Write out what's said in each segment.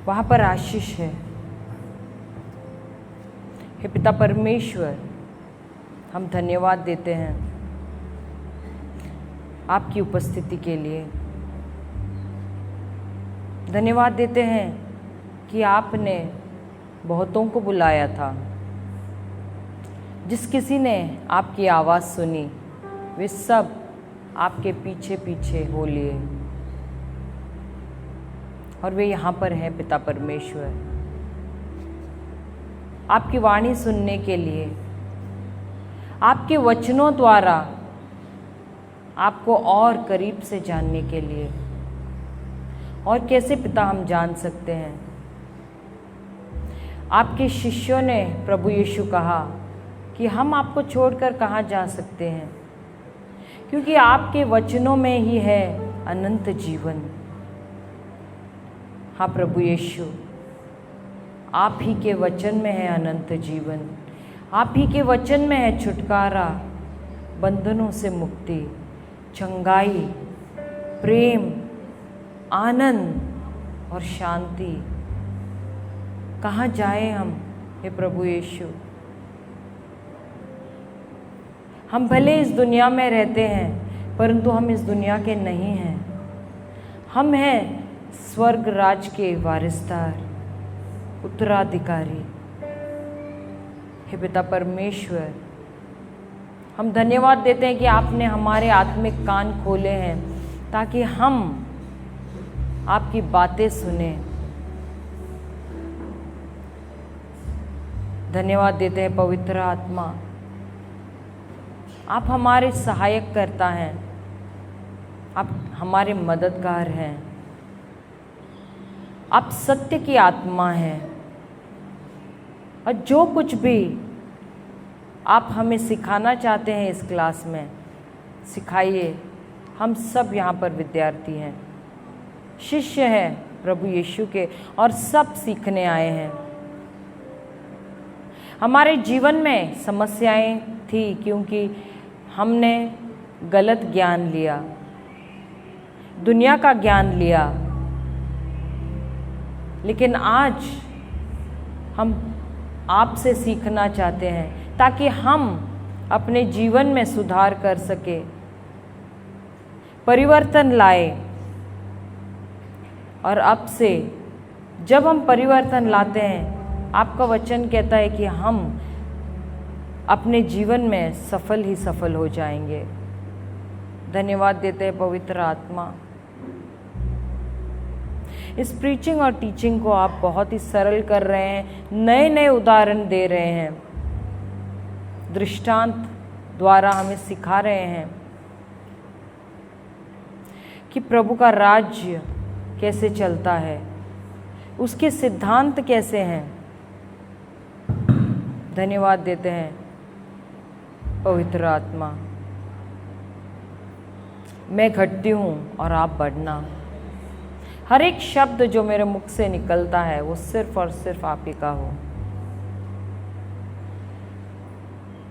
वहाँ पर आशीष है। हे पिता परमेश्वर, हम धन्यवाद देते हैं आपकी उपस्थिति के लिए। धन्यवाद देते हैं कि आपने बहुतों को बुलाया था। जिस किसी ने आपकी आवाज़ सुनी वे सब आपके पीछे पीछे हो लिए और वे यहाँ पर हैं पिता परमेश्वर, आपकी वाणी सुनने के लिए, आपके वचनों द्वारा आपको और करीब से जानने के लिए। और कैसे पिता हम जान सकते हैं? आपके शिष्यों ने प्रभु यीशु कहा कि हम आपको छोड़कर कहाँ जा सकते हैं, क्योंकि आपके वचनों में ही है अनंत जीवन। हाँ प्रभु यीशु, आप ही के वचन में है अनंत जीवन, आप ही के वचन में है छुटकारा, बंधनों से मुक्ति, चंगाई, प्रेम, आनंद और शांति। कहाँ जाए हम हे प्रभु यीशु? हम भले इस दुनिया में रहते हैं परंतु हम इस दुनिया के नहीं हैं। हम हैं स्वर्ग राज के वारिसदार, उत्तराधिकारी। हे पिता परमेश्वर, हम धन्यवाद देते हैं कि आपने हमारे आत्मिक कान खोले हैं ताकि हम आपकी बातें सुने। धन्यवाद देते हैं पवित्र आत्मा, आप हमारे सहायक करता हैं, आप हमारे मददगार हैं, आप सत्य की आत्मा हैं। और जो कुछ भी आप हमें सिखाना चाहते हैं इस क्लास में, सिखाइए। हम सब यहाँ पर विद्यार्थी हैं, शिष्य हैं प्रभु यीशु के, और सब सीखने आए हैं। हमारे जीवन में समस्याएं थी क्योंकि हमने गलत ज्ञान लिया, दुनिया का ज्ञान लिया। लेकिन आज हम आपसे सीखना चाहते हैं ताकि हम अपने जीवन में सुधार कर सके, परिवर्तन लाए। और अब से जब हम परिवर्तन लाते हैं, आपका वचन कहता है कि हम अपने जीवन में सफल ही सफल हो जाएंगे। धन्यवाद देते हैं पवित्र आत्मा। इस प्रीचिंग और टीचिंग को आप बहुत ही सरल कर रहे हैं, नए नए उदाहरण दे रहे हैं, दृष्टांत द्वारा हमें सिखा रहे हैं कि प्रभु का राज्य कैसे चलता है, उसके सिद्धांत कैसे हैं। धन्यवाद देते हैं पवित्र आत्मा। मैं घटती हूँ और आप बढ़ना। हर एक शब्द जो मेरे मुख से निकलता है वो सिर्फ और सिर्फ आप ही का हो।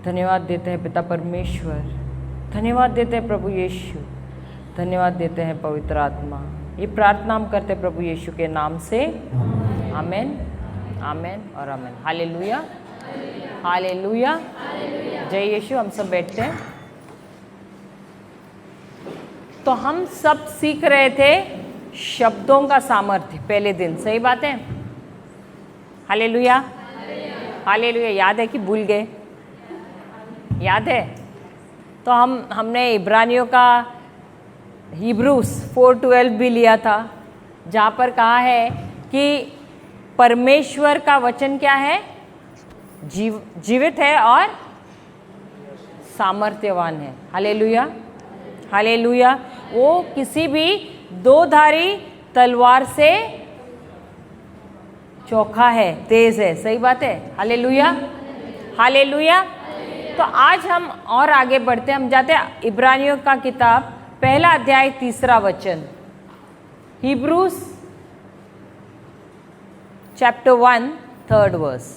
धन्यवाद देते हैं पिता परमेश्वर, धन्यवाद देते हैं प्रभु यीशु, धन्यवाद देते हैं पवित्र आत्मा। ये प्रार्थना हम करते हैं प्रभु यीशु के नाम से। आमेन, आमेन और आमेन। हालेलुया, हालेलुया, जय यीशु। हम सब बैठते हैं। तो हम सब सीख रहे थे शब्दों का सामर्थ्य पहले दिन, सही बात है? Hallelujah, hallelujah. याद है कि भूल गए? याद है? तो हमने इब्रानियों का हिब्रूस 4:12 भी लिया था, जहाँ पर कहा है कि परमेश्वर का वचन क्या है? जीवित है और सामर्थ्यवान है। Hallelujah, hallelujah. वो किसी भी दोधारी तलवार से चोखा है, तेज है, सही बात है? Hallelujah, hallelujah. तो आज हम और आगे बढ़ते हैं। हम जाते हैं इब्रानियों का किताब, पहला अध्याय 3 वचन। Hebrews chapter 1 3 verse.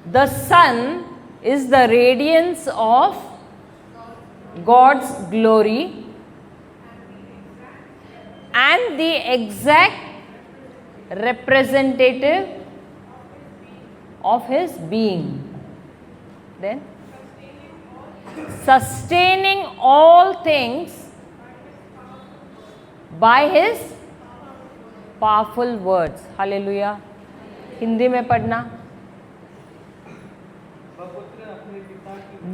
The sun is the radiance of God's glory and the exact representative of his being. Then, sustaining all things by his powerful words. Hallelujah. Hindi में पढ़ना।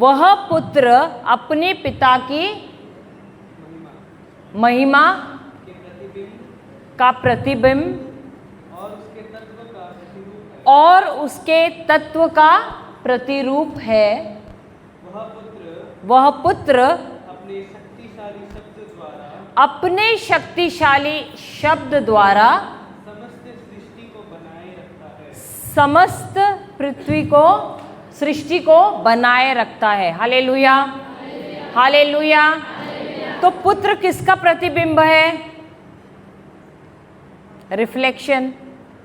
वह पुत्र अपने पिता की महिमा का प्रतिबिंब और उसके तत्व का प्रतिरूप है। वह पुत्र अपने शक्तिशाली शब्द द्वारा समस्त पृथ्वी को सृष्टि को बनाए रखता है। Hallelujah, hallelujah. तो पुत्र किसका प्रतिबिंब है? रिफ्लेक्शन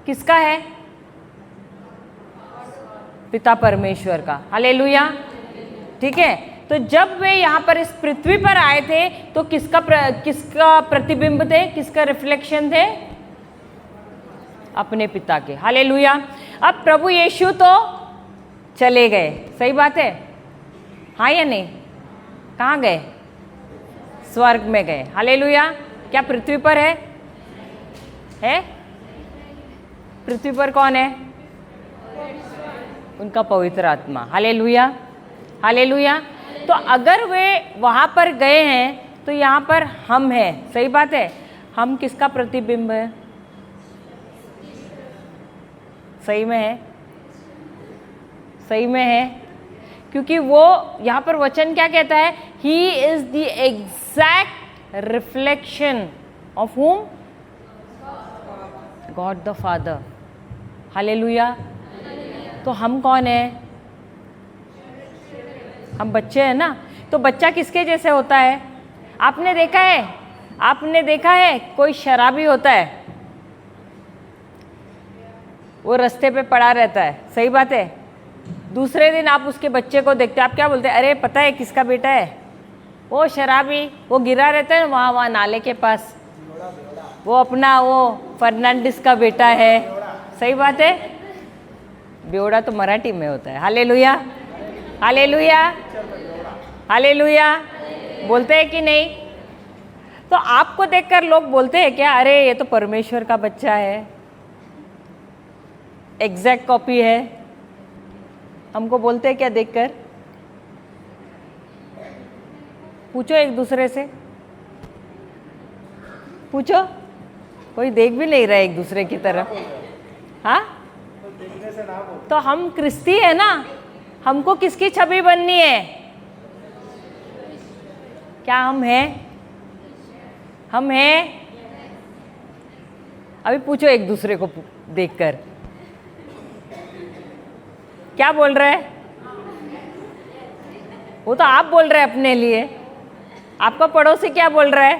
किसका है? पिता परमेश्वर का। हालेलुया, ठीक है। तो जब वे यहाँ पर इस पृथ्वी पर आए थे तो किसका प्रतिबिंब थे, किसका रिफ्लेक्शन थे? अपने पिता के। हालेलुया। अब प्रभु यीशु तो चले गए, सही बात है, हाँ या नहीं? कहाँ गए? स्वर्ग में गए। हालेलुया। क्या पृथ्वी पर है? पृथ्वी पर कौन है? उनका पवित्र आत्मा। Hallelujah, hallelujah. तो अगर वे वहां पर गए हैं तो यहाँ पर हम हैं, सही बात है। हम किसका प्रतिबिंब है? सही में है, सही में है, क्योंकि वो यहाँ पर वचन क्या कहता है? He is the exact reflection of whom? God the father. Hallelujah. तो हम कौन है? हम बच्चे हैं ना। तो बच्चा किसके जैसे होता है? आपने देखा है, आपने देखा है कोई शराबी होता है, वो रास्ते पे पड़ा रहता है, सही बात है। दूसरे दिन आप उसके बच्चे को देखते हैं, आप क्या बोलते हैं? अरे पता है किसका बेटा है? वो शराबी, वो गिरा रहता है वहाँ नाले के पास, वो अपना वो फर्नांडिस का बेटा है, सही बात है। बेवड़ा तो मराठी में होता है। Hallelujah, hallelujah, hallelujah. बोलते हैं कि नहीं? तो आपको देखकर लोग बोलते हैं क्या? अरे ये तो परमेश्वर का बच्चा है, एग्जैक्ट कॉपी है। हमको बोलते हैं क्या देखकर? पूछो एक दूसरे से, पूछो। कोई देख भी नहीं रहा एक दूसरे की तरफ। हाँ, तो हम क्रिस्ती है ना, हमको किसकी छवि बननी है? क्या हम हैं? हम हैं। अभी पूछो एक दूसरे को देखकर, क्या बोल रहे हैं? वो तो आप बोल रहे हैं अपने लिए, आपका पड़ोसी क्या बोल रहा है?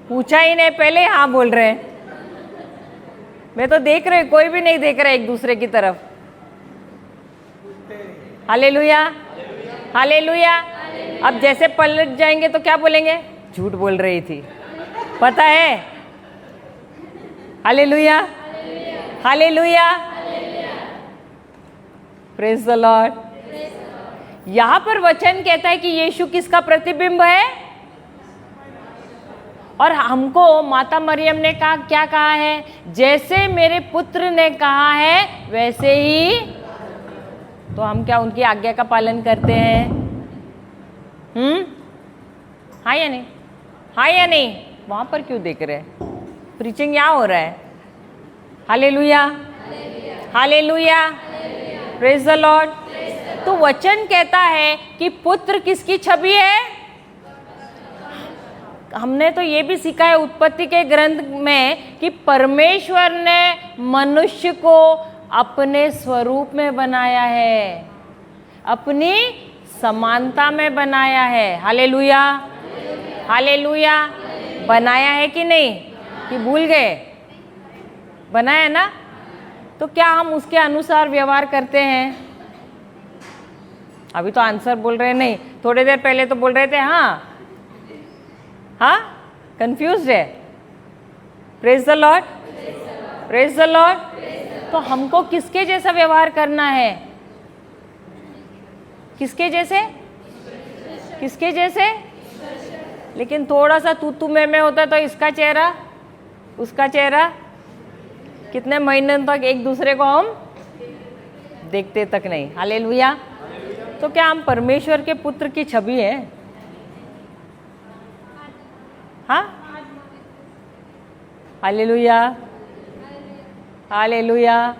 पूछा ही नहीं, पहले हाँ बोल रहे हैं। मैं तो देख रही, कोई भी नहीं देख रहा एक दूसरे की तरफ। Hallelujah, hallelujah. अब जैसे पलट जाएंगे तो क्या बोलेंगे? झूठ बोल रही थी, पता है। Hallelujah, hallelujah, praise the Lord. यहां पर वचन कहता है कि यीशु किसका प्रतिबिंब है? और हमको माता मरियम ने कहा, क्या कहा है? जैसे मेरे पुत्र ने कहा है वैसे ही। तो हम क्या उनकी आज्ञा का पालन करते हैं? हाँ या नहीं? हाँ या नहीं? वहां पर क्यों देख रहे हैं? प्रीचिंग यहाँ हो रहा है। Hallelujah, hallelujah, praise the Lord. तो वचन कहता है कि पुत्र किसकी छवि है? हमने तो ये भी सीखा है उत्पत्ति के ग्रंथ में कि परमेश्वर ने मनुष्य को अपने स्वरूप में बनाया है, अपनी समानता में बनाया है। Hallelujah, hallelujah. बनाया है कि नहीं? कि भूल गए? बनाया ना। तो क्या हम उसके अनुसार व्यवहार करते हैं? अभी तो आंसर बोल रहे नहीं, थोड़ी देर पहले तो बोल रहे थे हाँ हाँ, कंफ्यूज्ड है। Praise the Lord, praise the Lord. तो हमको किसके जैसा व्यवहार करना है? किसके जैसे? किसके जैसे? लेकिन थोड़ा सा तू मैं होता तो इसका चेहरा उसका चेहरा, कितने महीने तक एक दूसरे को हम देखते तक नहीं। हालेलुया। तो क्या हम परमेश्वर के पुत्र की छवि है? हाँ, हालेलुया, हालेलुया।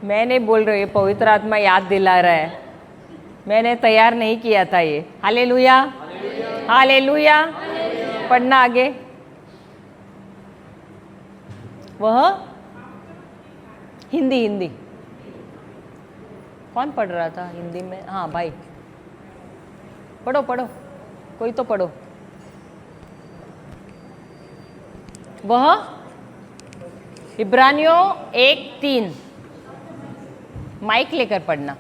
मैं नहीं बोल रही, पवित्र आत्मा याद दिला रहा है, मैंने तैयार नहीं किया था ये। Hallelujah, hallelujah. पढ़ना आगे। वह हिंदी कौन पढ़ रहा था हिंदी में? हाँ भाई, पढ़ो पढ़ो, कोई तो पढ़ो। वह इब्रानियों 1:3, माइक लेकर पढ़ना,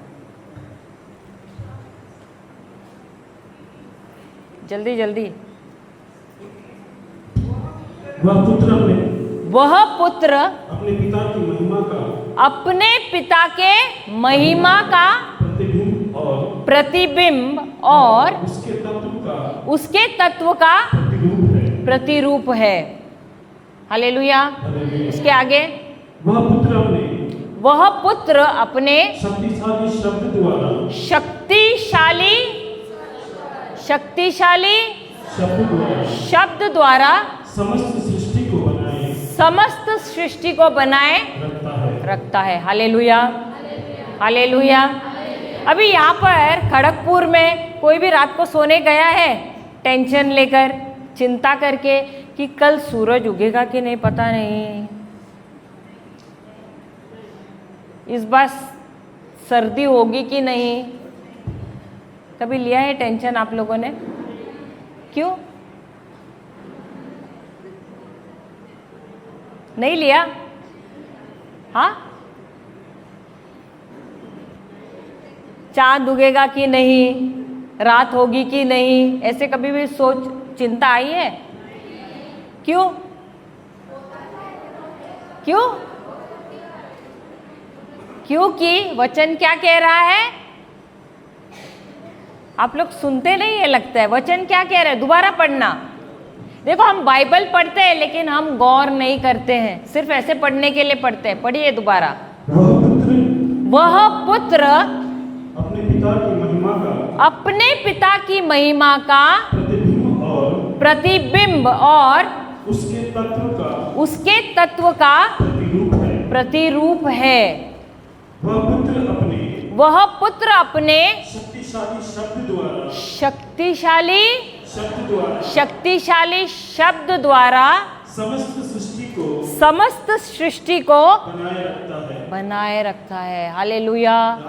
जल्दी जल्दी। वह पुत्र अपने पिता की महिमा का, अपने पिता के महिमा का प्रतिबिंब और उसके तत्व का प्रतिरूप है। हालेलुया। उसके आगे, वह पुत्र अपने शक्तिशाली शब्द द्वारा समस्त सृष्टि को बनाए रखता है। Hallelujah, hallelujah. अभी यहाँ पर खड़गपुर में कोई भी रात को सोने गया है टेंशन लेकर, चिंता करके कि कल सूरज उगेगा कि नहीं, पता नहीं, इस बार सर्दी होगी कि नहीं? कभी लिया है टेंशन आप लोगों ने? क्यों नहीं लिया? हाँ, चांद उगेगा कि नहीं, रात होगी कि नहीं, ऐसे कभी भी सोच चिंता आई है? क्यों? क्यों? क्योंकि वचन क्या कह रहा है? आप लोग सुनते नहीं है लगता है। वचन क्या कह रहा है? दोबारा पढ़ना। देखो, हम बाइबल पढ़ते हैं लेकिन हम गौर नहीं करते हैं, सिर्फ ऐसे पढ़ने के लिए पढ़ते हैं। पढ़िए दोबारा। वह पुत्र अपने पिता की महिमा का प्रतिबिंब और उसके तत्व का प्रतिरूप है। वह पुत्र अपने शक्तिशाली शब्द द्वारा समस्त सृष्टि को बनाए रखता है। हालेलुया।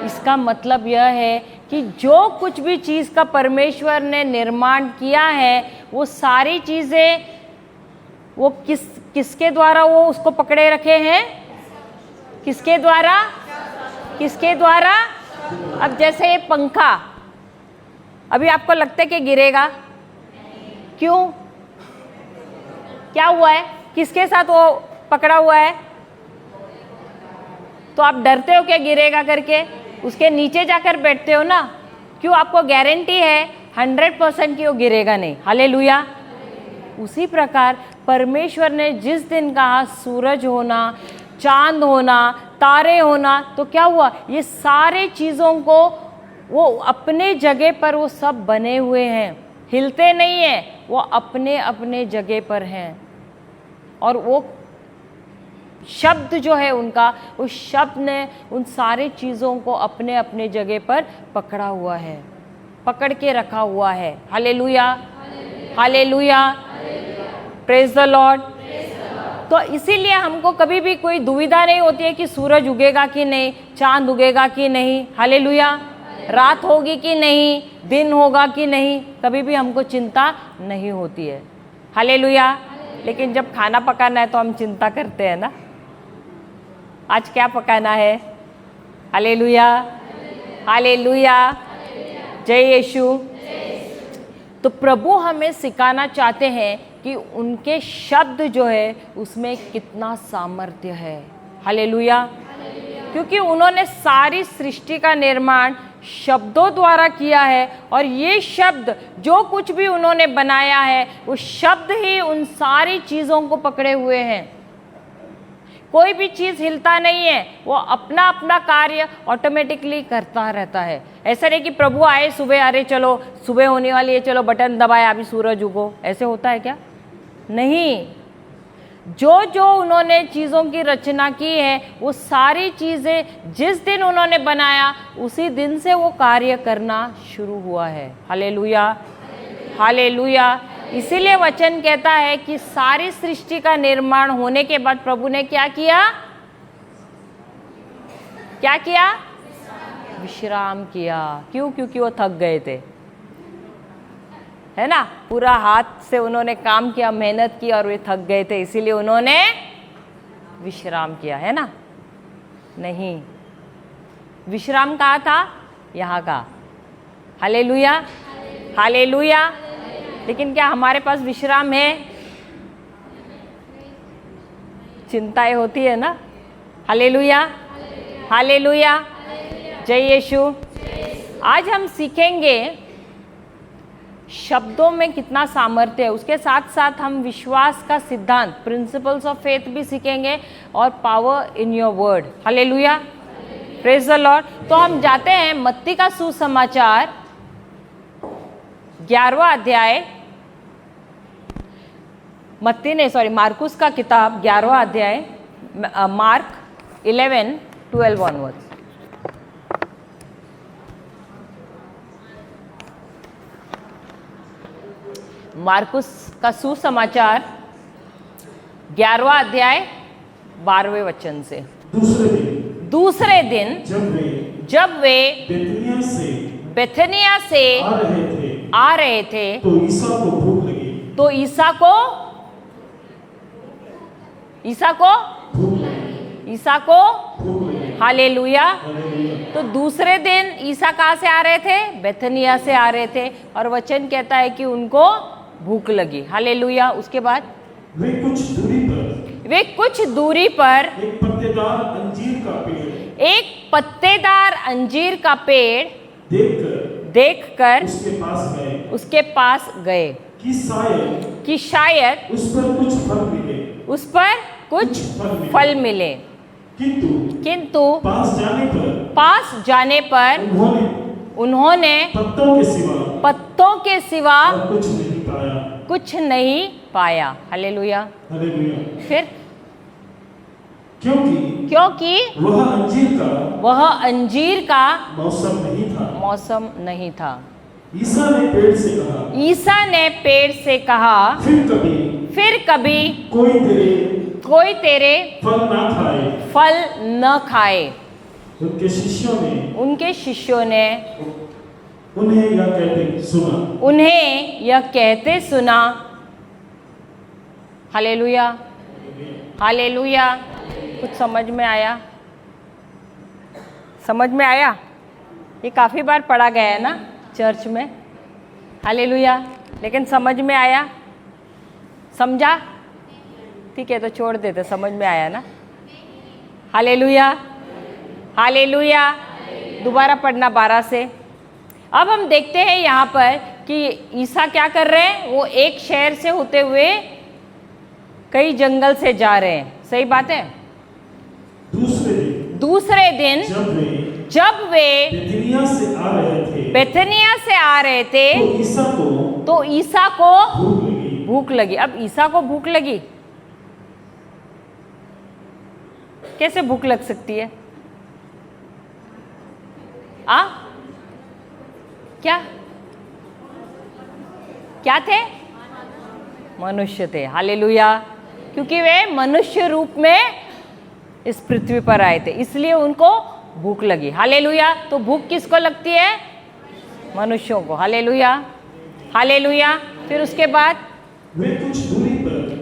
इसका मतलब यह है कि जो कुछ भी चीज का परमेश्वर ने निर्माण किया है, वो सारी चीजें वो किसके द्वारा वो उसको पकड़े रखे हैं? किसके द्वारा? किसके द्वारा? अब जैसे ये पंखा, अभी आपको लगता है कि गिरेगा, क्यों? क्या हुआ है? किसके साथ वो पकड़ा हुआ है? तो आप डरते हो क्या गिरेगा करके? उसके नीचे जाकर बैठते हो ना। क्यों? आपको गारंटी है 100% कि वो गिरेगा नहीं। हालेलुया। उसी प्रकार परमेश्वर ने जिस दिन कहा सूरज होना, चांद होना, तारे होना, तो क्या हुआ? ये सारे चीज़ों को वो अपने जगह पर वो सब बने हुए हैं, हिलते नहीं हैं, वो अपने अपने जगह पर हैं। और वो शब्द जो है उनका, उस शब्द ने उन सारे चीज़ों को अपने अपने जगह पर पकड़ा हुआ है, पकड़ के रखा हुआ है। Hallelujah, hallelujah, praise the Lord. तो इसीलिए हमको कभी भी कोई दुविधा नहीं होती है कि सूरज उगेगा कि नहीं, चांद उगेगा कि नहीं, हालेलुया, रात होगी कि नहीं, दिन होगा कि नहीं, कभी भी हमको चिंता नहीं होती है। हालेलुया। लेकिन जब खाना पकाना है तो हम चिंता करते हैं ना। आज क्या पकाना है? हालेलुया, हालेलुया, जय यीशु। तो प्रभु हमें सिखाना चाहते हैं कि उनके शब्द जो है उसमें कितना सामर्थ्य है। हालेलुया, क्योंकि उन्होंने सारी सृष्टि का निर्माण शब्दों द्वारा किया है और ये शब्द जो कुछ भी उन्होंने बनाया है वो शब्द ही उन सारी चीज़ों को पकड़े हुए हैं। कोई भी चीज़ हिलता नहीं है, वो अपना अपना कार्य ऑटोमेटिकली करता रहता है। ऐसा नहीं कि प्रभु आए सुबह, अरे चलो सुबह होने वाली है, चलो बटन दबाया अभी सूरज उगो, ऐसे होता है क्या? नहीं। जो जो उन्होंने चीज़ों की रचना की है वो सारी चीज़ें जिस दिन उन्होंने बनाया उसी दिन से वो कार्य करना शुरू हुआ है। Hallelujah, hallelujah. इसीलिए वचन कहता है कि सारी सृष्टि का निर्माण होने के बाद प्रभु ने क्या किया? क्या किया? विश्राम किया। क्यों? क्योंकि वो थक गए थे, है ना। पूरा हाथ से उन्होंने काम किया, मेहनत की और वे थक गए थे, इसीलिए उन्होंने विश्राम किया, है ना। नहीं, विश्राम कहाँ था? यहाँ का। Hallelujah, hallelujah. लेकिन क्या हमारे पास विश्राम है? चिंताएं होती है ना। हालेलुया, हालेलुया, जय यीशु। आज हम सीखेंगे शब्दों में कितना सामर्थ्य है, उसके साथ साथ हम विश्वास का सिद्धांत, प्रिंसिपल्स ऑफ फेथ भी सीखेंगे और power in your word. Hallelujah, praise the Lord. तो हम जाते हैं मत्ती का सुसमाचार 11वां अध्याय, मार्कुस का किताब 11वां अध्याय, मार्क 11:12 ऑनवर्ड्स। मार्कुस का सुसमाचार 11वां अध्याय 12वें वचन से। दूसरे दिन जब वे बेथनिया से आ रहे थे तो ईसा को हालेलुया। तो दूसरे दिन ईसा कहाँ से आ रहे थे? बेथनिया से आ रहे थे और वचन कहता है कि उनको भूख लगी। हालेलुया। उसके बाद वे कुछ दूरी पर एक पत्तेदार अंजीर का पेड़ देखकर उसके पास गए कि शायद उस पर कुछ फल मिले। किंतु पास जाने पर उन्होंने पत्तों के सिवा कुछ नहीं पाया। हालेलुया। फिर क्योंकि वह अंजीर का मौसम नहीं था। ईसा ने पेड़ से कहा फिर कभी कोई तेरे फल न खाए। उनके शिष्यों ने उन्हें यह कहते सुना। Hallelujah, hallelujah. कुछ समझ में आया? समझ में आया? ये काफ़ी बार पढ़ा गया है ना चर्च में। हालेलुया। लेकिन समझ में आया? समझा? ठीक है, तो छोड़ देते। समझ में आया ना? Hallelujah, hallelujah. दोबारा पढ़ना 12 से। अब हम देखते हैं यहाँ पर कि ईसा क्या कर रहे हैं। वो एक शहर से होते हुए कई जंगल से जा रहे हैं। सही बात है। दूसरे दिन जब वे बेथनिया से आ रहे थे तो ईसा को भूख लगी। अब ईसा को भूख लगी, कैसे भूख लग सकती है? क्या थे? मनुष्य थे। हालेलुया। क्योंकि वे मनुष्य रूप में इस पृथ्वी पर आए थे, इसलिए उनको भूख लगी। हालेलुया। तो भूख किसको लगती है? मनुष्यों को। Hallelujah, hallelujah. फिर उसके बाद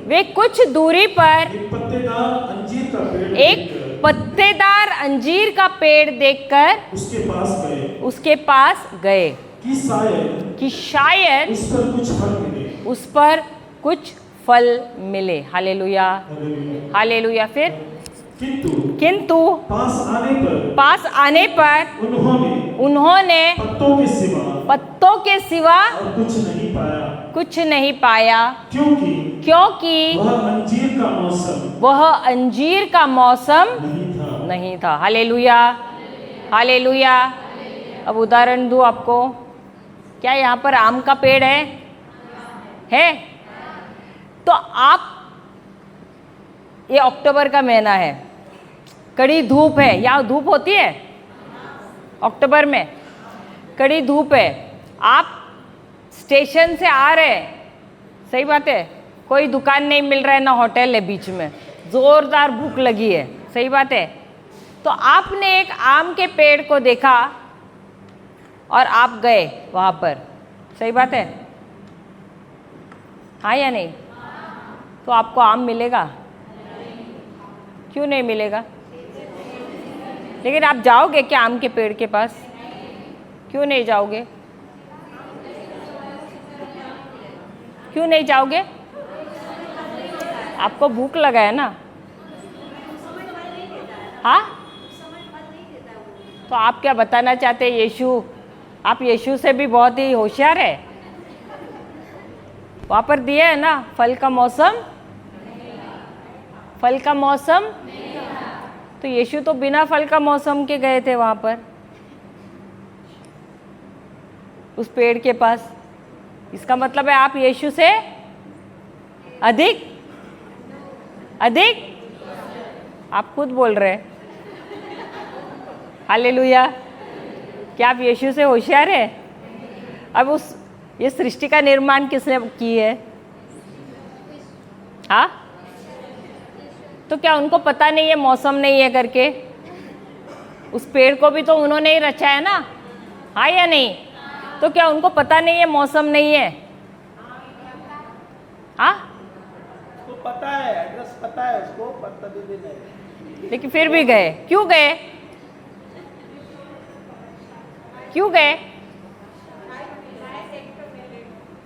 वे कुछ दूरी पर एक पत्तेदार अंजीर का पेड़ देखकर उसके पास गए कि शायद उस पर कुछ फल मिले। Hallelujah, hallelujah. फिर किंतु पास आने पर उन्होंने पत्तों के सिवा कुछ नहीं पाया क्योंकि वह अंजीर का मौसम नहीं था। Hallelujah, hallelujah. अब उदाहरण दूं आपको, क्या यहाँ पर आम का पेड़ है? तो आप, ये अक्टूबर का महीना है, कड़ी धूप है। यहाँ धूप होती है अक्टूबर में, कड़ी धूप है। आप स्टेशन से आ रहे हैं, सही बात है, कोई दुकान नहीं मिल रहा है, ना होटल है बीच में, जोरदार भूख लगी है, सही बात है। तो आपने एक आम के पेड़ को देखा और आप गए वहाँ पर, सही बात है, हाँ या नहीं? तो आपको आम मिलेगा? क्यों नहीं मिलेगा? लेकिन आप जाओगे क्या आम के पेड़ के पास? क्यों नहीं जाओगे? क्यों नहीं जाओगे? आपको भूख लगा है ना? हाँ, तो आप क्या बताना चाहते हैं? यीशु, आप यीशु से भी बहुत ही होशियार है। वहाँ पर दिया है ना फल का मौसम, फल का मौसम। तो यीशु तो बिना फल का मौसम के गए थे वहाँ पर, उस पेड़ के पास। इसका मतलब है आप यीशु से अधिक आप खुद बोल रहे हैं। हालेलुया। क्या आप यीशु से होशियार है? अब ये सृष्टि का निर्माण किसने की है? हाँ, तो क्या उनको पता नहीं है मौसम नहीं है करके? उस पेड़ को भी तो उन्होंने ही रचा है ना, हाँ या नहीं? तो क्या उनको पता नहीं है मौसम नहीं है? हाँ, उसको पता है, एड्रेस पता है उसको, पता भी नहीं। लेकिन फिर भी गए। क्यों गए? क्यों गए?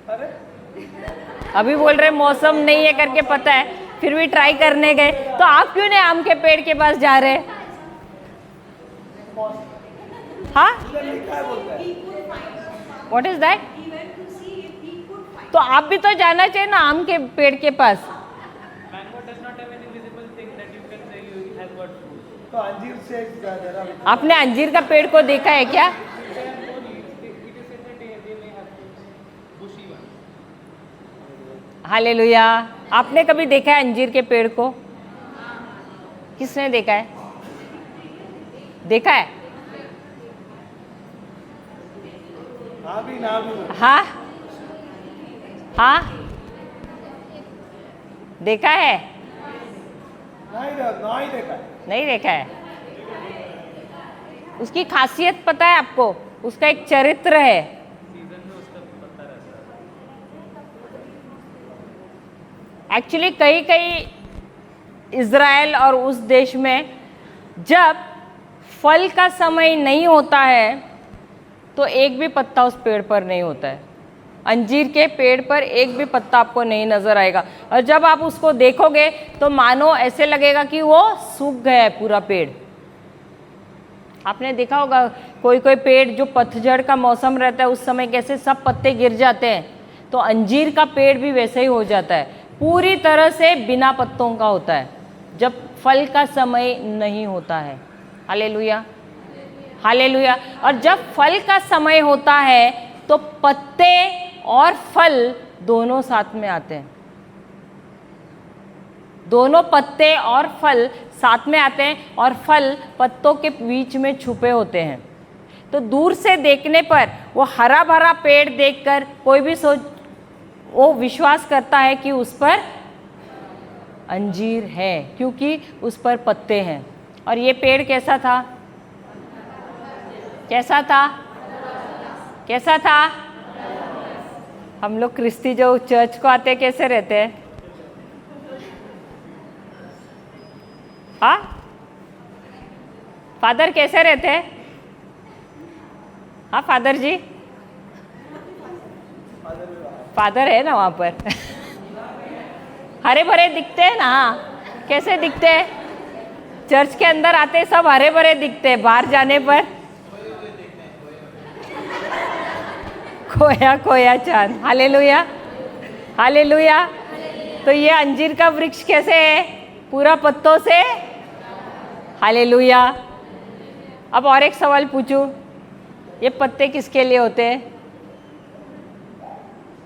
अरे अभी बोल रहे मौसम नहीं है करके पता है, फिर भी ट्राई करने गए। तो आप क्यों नहीं आम के पेड़ के पास जा रहे? हाँ, व्हाट इज दैट? तो आप भी तो जाना चाहिए ना आम के पेड़ के पास। तो अंजीर से जरा, आपने अंजीर का पेड़ को देखा है क्या? हालेलुया। आपने कभी देखा है अंजीर के पेड़ को? किसने देखा है? देखा है? हाँ भी ना भी, हाँ, हाँ, देखा है? नहीं देखा। नहीं देखा है। उसकी खासियत पता है आपको? उसका एक चरित्र है। एक्चुअली कई इज़राइल और उस देश में जब फल का समय नहीं होता है तो एक भी पत्ता उस पेड़ पर नहीं होता है। अंजीर के पेड़ पर एक भी पत्ता आपको नहीं नजर आएगा, और जब आप उसको देखोगे तो मानो ऐसे लगेगा कि वो सूख गया है पूरा पेड़। आपने देखा होगा कोई पेड़ जो पतझड़ का मौसम रहता है उस समय कैसे सब पत्ते गिर जाते हैं, तो अंजीर का पेड़ भी वैसे ही हो जाता है, पूरी तरह से बिना पत्तों का होता है जब फल का समय नहीं होता है। Hallelujah, hallelujah. और जब फल का समय होता है तो पत्ते और फल दोनों साथ में आते हैं, दोनों पत्ते और फल साथ में आते हैं, और फल पत्तों के बीच में छुपे होते हैं। तो दूर से देखने पर वो हरा भरा पेड़ देखकर कोई भी वो विश्वास करता है कि उस पर अंजीर है, क्योंकि उस पर पत्ते हैं। और ये पेड़ कैसा था? कैसा था? कैसा था? हम लोग क्रिस्ती जो चर्च को आते कैसे रहते हैं? हाँ, फादर कैसे रहते हैं? हाँ फादर जी, फादर है ना वहाँ पर हरे भरे दिखते हैं ना? कैसे दिखते हैं? चर्च के अंदर आते सब हरे भरे दिखते हैं, बाहर जाने पर खोया खोया चांद। Hallelujah, hallelujah. तो ये अंजीर का वृक्ष कैसे है? पूरा पत्तों से। हालेलुया। अब और एक सवाल पूछूं, ये पत्ते किसके लिए होते हैं?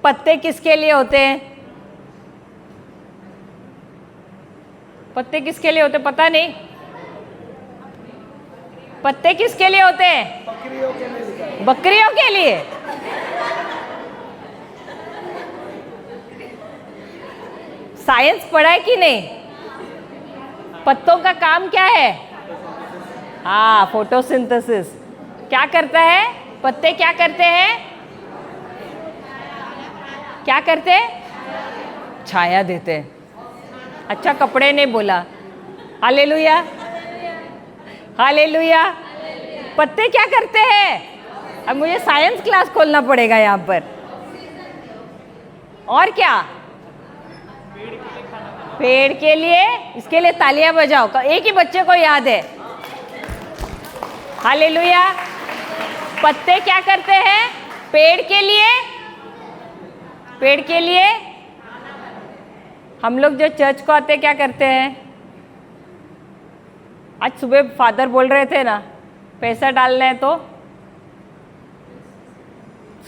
पत्ते किसके लिए होते हैं? पत्ते किसके लिए होते? पता नहीं। पत्ते किसके लिए होते हैं? बकरियों के लिए लिखा है। बकरियों के लिए। साइंस पढ़ा है कि नहीं? पत्तों का काम क्या है? हाँ, फोटोसिंथेसिस। क्या करता है? पत्ते क्या करते हैं? क्या करते हैं? छाया देते हैं। अच्छा, कपड़े नहीं बोला। Hallelujah, hallelujah. पत्ते क्या करते हैं? अब मुझे साइंस क्लास खोलना पड़ेगा यहाँ पर। और क्या? पेड़ के लिए। इसके लिए तालियां बजाओ। एक ही बच्चे को याद है। हालेलुया। पत्ते क्या करते हैं? पेड़ के लिए। पेड़ के लिए। हम लोग जो चर्च को आते क्या करते हैं? आज सुबह फादर बोल रहे थे ना, पैसा डालना है तो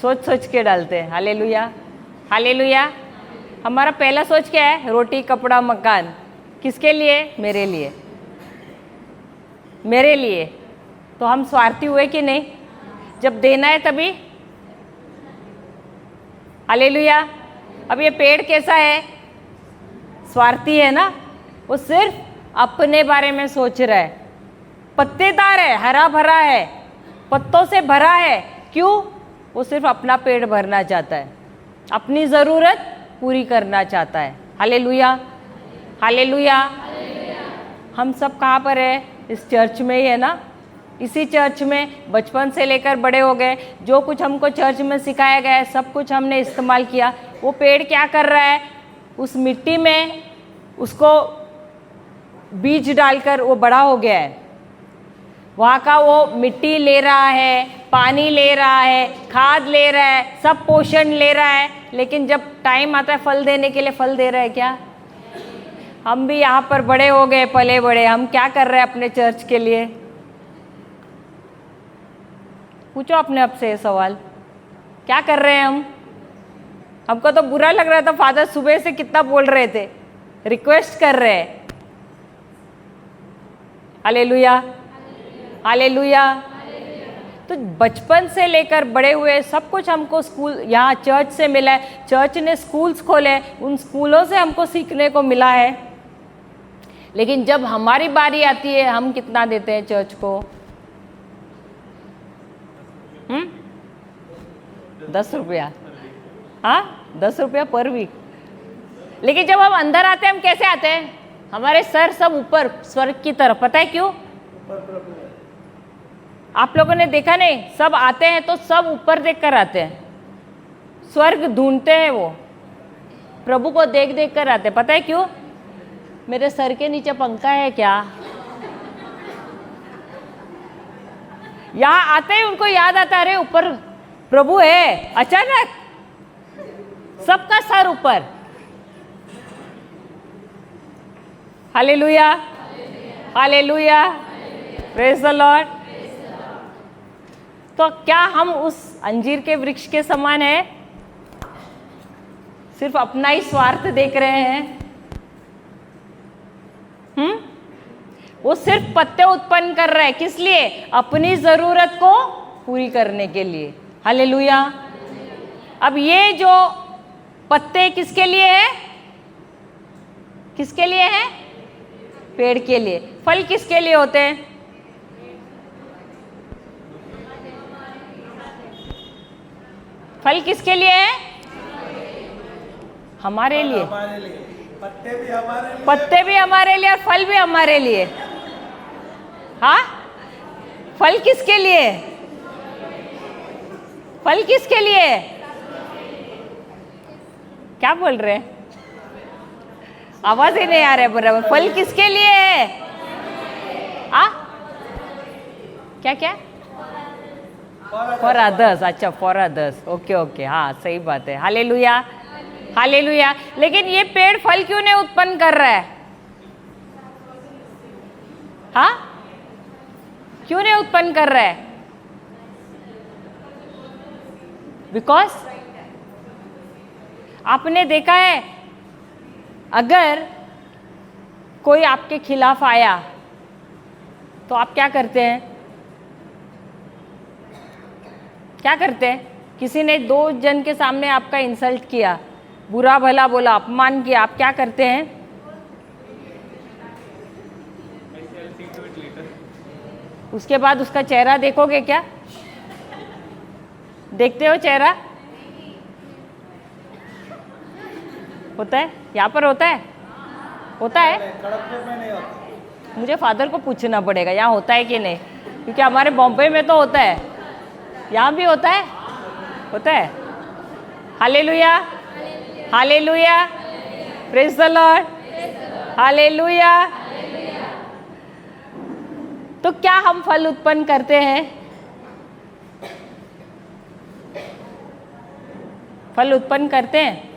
सोच सोच के डालते हैं। Hallelujah, hallelujah. हमारा पहला सोच क्या है? रोटी, कपड़ा, मकान। किसके लिए? मेरे लिए, मेरे लिए। तो हम स्वार्थी हुए कि नहीं? जब देना है तभी। हालेलुया। अब ये पेड़ कैसा है? स्वार्थी है ना? वो सिर्फ अपने बारे में सोच रहा है। पत्तेदार है, हरा भरा है, पत्तों से भरा है। क्यों? वो सिर्फ अपना पेट भरना चाहता है, अपनी ज़रूरत पूरी करना चाहता है। Hallelujah, hallelujah. हम सब कहाँ पर है? इस चर्च में ही है ना? इसी चर्च में बचपन से लेकर बड़े हो गए। जो कुछ हमको चर्च में सिखाया गया है सब कुछ हमने इस्तेमाल किया। वो पेड़ क्या कर रहा है? उस मिट्टी में उसको बीज डालकर वो बड़ा हो गया है। वहाँ का वो मिट्टी ले रहा है, पानी ले रहा है, खाद ले रहा है, सब पोषण ले रहा है। लेकिन जब टाइम आता है फल देने के लिए, फल दे रहा है क्या? हम भी यहाँ पर बड़े हो गए, पले बड़े। हम क्या कर रहे हैं अपने चर्च के लिए? पूछो अपने आप से ये सवाल, क्या कर रहे हैं हम? हमको तो बुरा लग रहा था, फादर सुबह से कितना बोल रहे थे, रिक्वेस्ट कर रहे हैं। Hallelujah, hallelujah. तो बचपन से लेकर बड़े हुए सब कुछ हमको स्कूल, यहाँ चर्च से मिला है। चर्च ने स्कूल्स खोले, उन स्कूलों से हमको सीखने को मिला है। लेकिन जब हमारी बारी आती है, हम कितना देते हैं चर्च को? 10 रुपया। हाँ, 10 रुपया पर वीक। लेकिन जब हम अंदर आते हैं, हम कैसे आते हैं? हमारे सर सब ऊपर स्वर्ग की तरफ। पता है क्यों? आप लोगों ने देखा नहीं? सब आते हैं तो सब ऊपर देख कर आते हैं, स्वर्ग ढूंढते हैं। वो प्रभु को देख देख कर आते हैं। पता है क्यों? मेरे सर के नीचे पंखा है क्या? यहाँ आते ही उनको याद आता है, अरे ऊपर प्रभु है। अचानक सबका सर ऊपर। Hallelujah, hallelujah, praise the Lord. तो क्या हम उस अंजीर के वृक्ष के समान हैं? सिर्फ अपना ही स्वार्थ देख रहे हैं? वो सिर्फ पत्ते उत्पन्न कर रहा है, किस लिए? अपनी जरूरत को पूरी करने के लिए। हालेलुया। अब ये जो पत्ते किसके लिए है? किसके लिए है? पेड़ के लिए। फल किसके लिए होते हैं? फल किसके लिए है? हमारे लिए। हमारे लिए पत्ते भी हमारे लिए, पत्ते भी हमारे लिए और फल भी हमारे लिए। हाँ, फल किसके लिए? फल किसके लिए? क्या बोल रहे हैं? आवाज ही नहीं आ रहा है बराबर। फल किसके लिए है? आ क्या क्या? For others. अच्छा, फॉर अदर्स। ओके ओके, हाँ सही बात है। Hallelujah, hallelujah. लेकिन ये पेड़ फल क्यों नहीं उत्पन्न कर रहा है? हाँ, क्यों नहीं उत्पन्न कर रहा है? बिकॉज आपने देखा है, अगर कोई आपके खिलाफ आया तो आप क्या करते हैं? क्या करते हैं? किसी ने 2 जन के सामने आपका इंसल्ट किया, बुरा भला बोला, अपमान किया, आप क्या करते हैं? उसके बाद उसका चेहरा देखोगे क्या? देखते हो चेहरा? होता है? यहाँ पर होता है? होता है? खड़गपुर में नहीं होता। मुझे फादर को पूछना पड़ेगा यहाँ होता है कि नहीं, क्योंकि हमारे बॉम्बे में तो होता है, यहाँ भी होता है। होता है। Hallelujah, hallelujah, praise the Lord, hallelujah. तो क्या हम फल उत्पन्न करते हैं? फल उत्पन्न करते हैं?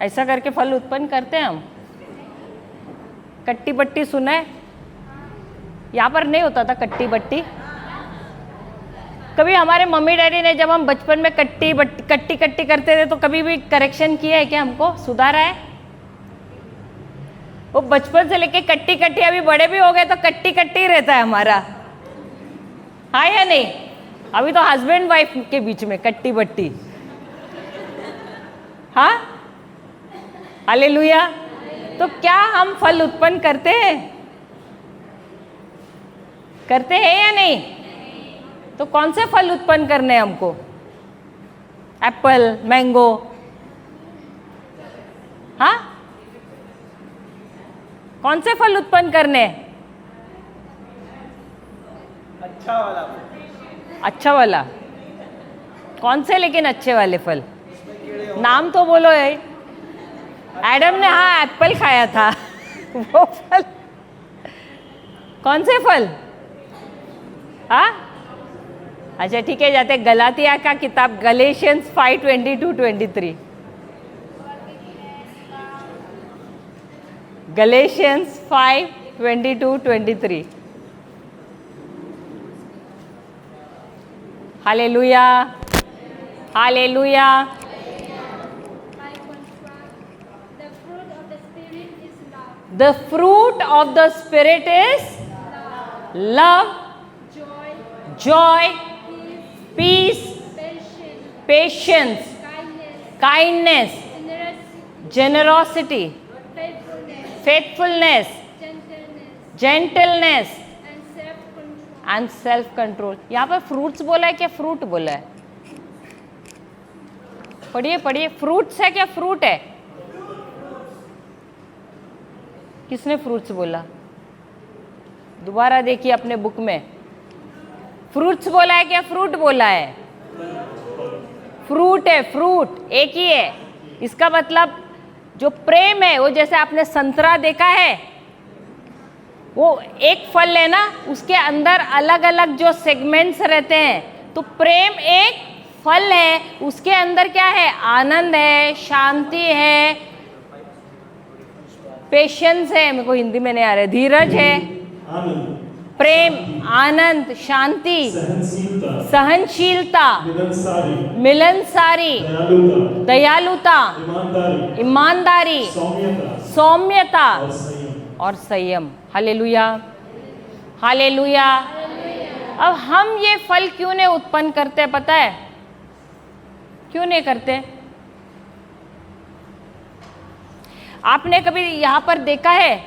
ऐसा करके फल उत्पन्न करते हैं हम। कट्टी बट्टी सुना है? यहाँ पर नहीं होता था कट्टी बट्टी। कभी हमारे मम्मी डैडी ने जब हम बचपन में कट्टी कट्टी करते थे तो कभी भी करेक्शन किया है क्या? हमको सुधारा है? वो बचपन से लेके कट्टी कट्टी, अभी बड़े भी हो गए तो कट्टी कट्टी रहता है हमारा, हाँ या नहीं? अभी तो हस्बैंड वाइफ के बीच में कट्टी बट्टी। हाँ, हालेलुया। तो क्या हम फल उत्पन्न करते हैं? करते हैं या नहीं? तो कौन से फल उत्पन्न करने हैं हमको? एप्पल, मैंगो, हाँ? कौन से फल उत्पन्न करने हैं? अच्छा वाला। अच्छा वाला? कौन से लेकिन अच्छे वाले फल? नाम तो बोलो है। एडम ने हाँ एप्पल खाया था वो फल। कौन से फल? हाँ, अच्छा ठीक है, जाते गलातिया का किताब Galatians 5:22-23। Galatians 5:22-23। Hallelujah, hallelujah. The fruit of the Spirit is love, joy, peace, patience, kindness, generosity, faithfulness, gentleness and self-control। यहाँ पर फ्रूट्स बोला है क्या फ्रूट बोला है? पढ़िए पढ़िए, फ्रूट्स है क्या फ्रूट है? किसने फ्रूट्स बोला? दोबारा देखिए अपने बुक में, फ्रूट्स बोला है क्या फ्रूट बोला है? फ्रूट है, फ्रूट एक ही है। इसका मतलब जो प्रेम है, वो जैसे आपने संतरा देखा है, वो एक फल है ना, उसके अंदर अलग अलग जो सेगमेंट्स रहते हैं। तो प्रेम एक फल है, उसके अंदर क्या है? आनंद है, शांति है, पेशेंस है, मेरे को हिंदी में नहीं आ रहा है, धीरज है, प्रेम, आनंद, शांति, सहनशीलता, मिलनसारी, दयालुता, ईमानदारी, सौम्यता और संयम। Hallelujah, hallelujah. अब हम ये फल क्यों नहीं उत्पन्न करते? पता है क्यों नहीं करते? आपने कभी यहाँ पर देखा है,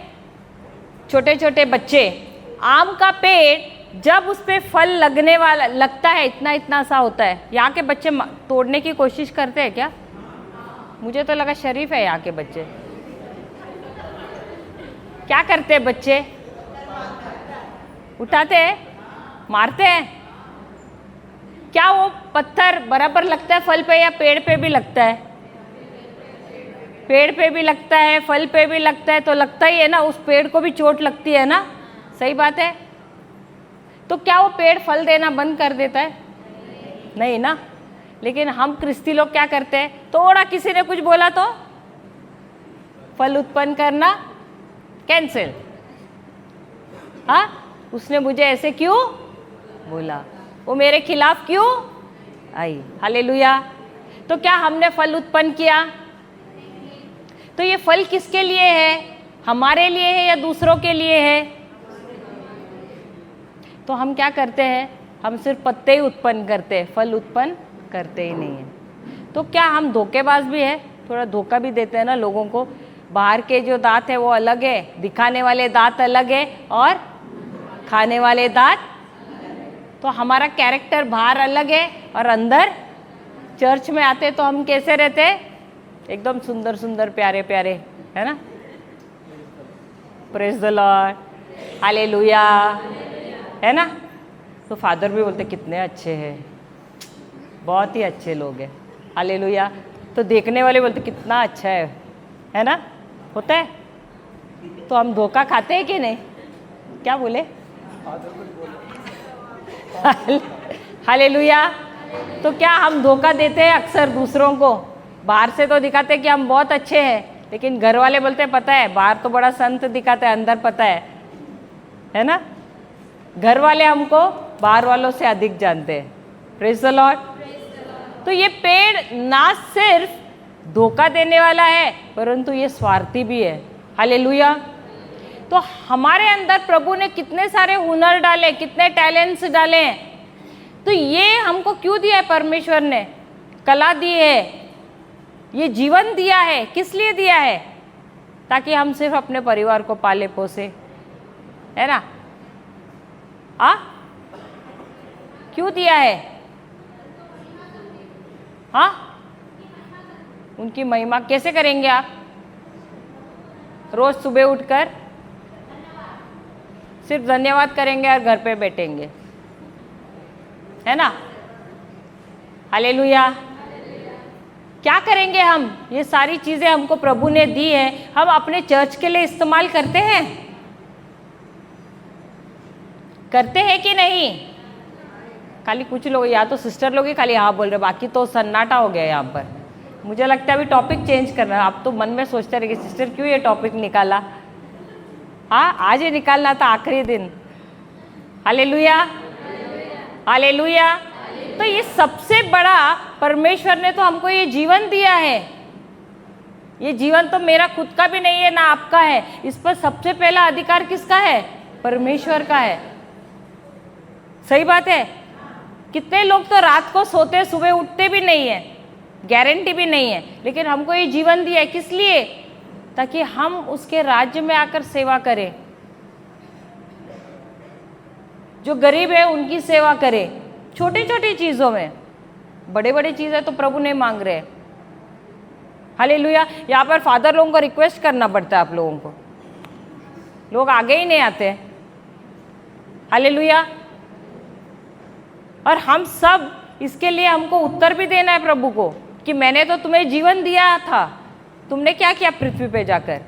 छोटे छोटे बच्चे, आम का पेड़ जब उस पे फल लगने वाला लगता है, इतना इतना सा होता है, यहाँ के बच्चे तोड़ने की कोशिश करते हैं क्या? मुझे तो लगा शरीफ है यहाँ के बच्चे। क्या करते हैं बच्चे? उठाते हैं, मारते हैं। क्या वो पत्थर बराबर लगता है फल पे या पेड़ पे भी लगता है? पेड़ पे भी लगता है, फल पे भी लगता है, तो लगता ही है ना, उस पेड़ को भी चोट लगती है ना। सही बात है। तो क्या वो पेड़ फल देना बंद कर देता है? नहीं ना। लेकिन हम क्रिस्ती लोग क्या करते हैं? थोड़ा किसी ने कुछ बोला तो फल उत्पन्न करना कैंसिल। हाँ, उसने मुझे ऐसे क्यों बोला, वो मेरे खिलाफ क्यों आई। हालेलुया। तो क्या हमने फल उत्पन्न किया? तो ये फल किसके लिए है? हमारे लिए है या दूसरों के लिए है? तो हम क्या करते हैं? हम सिर्फ पत्ते ही उत्पन्न करते हैं, फल उत्पन्न करते ही नहीं है। तो क्या हम धोखेबाज भी है? थोड़ा धोखा भी देते हैं ना लोगों को। बाहर के जो दांत है वो अलग है, दिखाने वाले दांत अलग है और खाने वाले दांत। तो हमारा कैरेक्टर बाहर अलग है और अंदर चर्च में आते तो हम कैसे रहते हैं? एकदम सुंदर सुंदर, प्यारे प्यारे, है ना। प्रेज द लॉर्ड, हालेलुया, है ना। तो फादर भी बोलते कितने अच्छे हैं, बहुत ही अच्छे लोग हैं, हालेलुया। तो देखने वाले बोलते कितना अच्छा है ना। होता है। तो हम धोखा खाते हैं कि नहीं? क्या बोले? हालेलुया। तो क्या हम धोखा देते हैं अक्सर दूसरों को? बाहर से तो दिखाते हैं कि हम बहुत अच्छे हैं, लेकिन घर वाले बोलते हैं पता है, बाहर तो बड़ा संत दिखाता है, अंदर पता है ना। घर वाले हमको बाहर वालों से अधिक जानते हैं। Praise the Lord. तो ये पेड़ ना सिर्फ धोखा देने वाला है, परंतु ये स्वार्थी भी है। हालेलुया। तो हमारे अंदर प्रभु ने कितने सारे हुनर डाले, कितने टैलेंट्स डाले हैं। तो ये हमको क्यों दिया है? परमेश्वर ने कला दी है, ये जीवन दिया है। किस लिए दिया है? ताकि हम सिर्फ अपने परिवार को पाले पोसे, है ना। क्यों दिया है? हाँ, उनकी महिमा कैसे करेंगे आप? रोज सुबह उठकर सिर्फ धन्यवाद करेंगे और घर पे बैठेंगे, है ना। हालेलुया। क्या करेंगे हम? ये सारी चीजें हमको प्रभु ने दी है, हम अपने चर्च के लिए इस्तेमाल करते हैं? करते हैं कि नहीं? खाली कुछ लोग, या तो सिस्टर लोग ही खाली हाँ बोल रहे, बाकी तो सन्नाटा हो गया यहाँ पर। मुझे लगता है अभी टॉपिक चेंज करना है। आप तो मन में सोचते रहे सिस्टर क्यों ये टॉपिक निकाला। हाँ, आज ही निकालना था, आखिरी दिन। Hallelujah, hallelujah. तो ये सबसे बड़ा, परमेश्वर ने तो हमको ये जीवन दिया है। ये जीवन तो मेरा खुद का भी नहीं है ना आपका है। इस पर सबसे पहला अधिकार किसका है? परमेश्वर का है। सही बात है। कितने लोग तो रात को सोते, सुबह उठते भी नहीं है, गारंटी भी नहीं है, लेकिन हमको ये जीवन दिया है। किस लिए? ताकि हम उसके राज्य में आकर सेवा करें, जो गरीब है उनकी सेवा करें। छोटी छोटी चीजों में, बड़े बड़े चीजें तो प्रभु नहीं मांग रहे। हालेलुया। यहाँ पर फादर लोगों को रिक्वेस्ट करना पड़ता है आप लोगों को, लोग आगे ही नहीं आते। हालेलुया। और हम सब इसके लिए हमको उत्तर भी देना है प्रभु को कि मैंने तो तुम्हें जीवन दिया था, तुमने क्या किया पृथ्वी पे जाकर।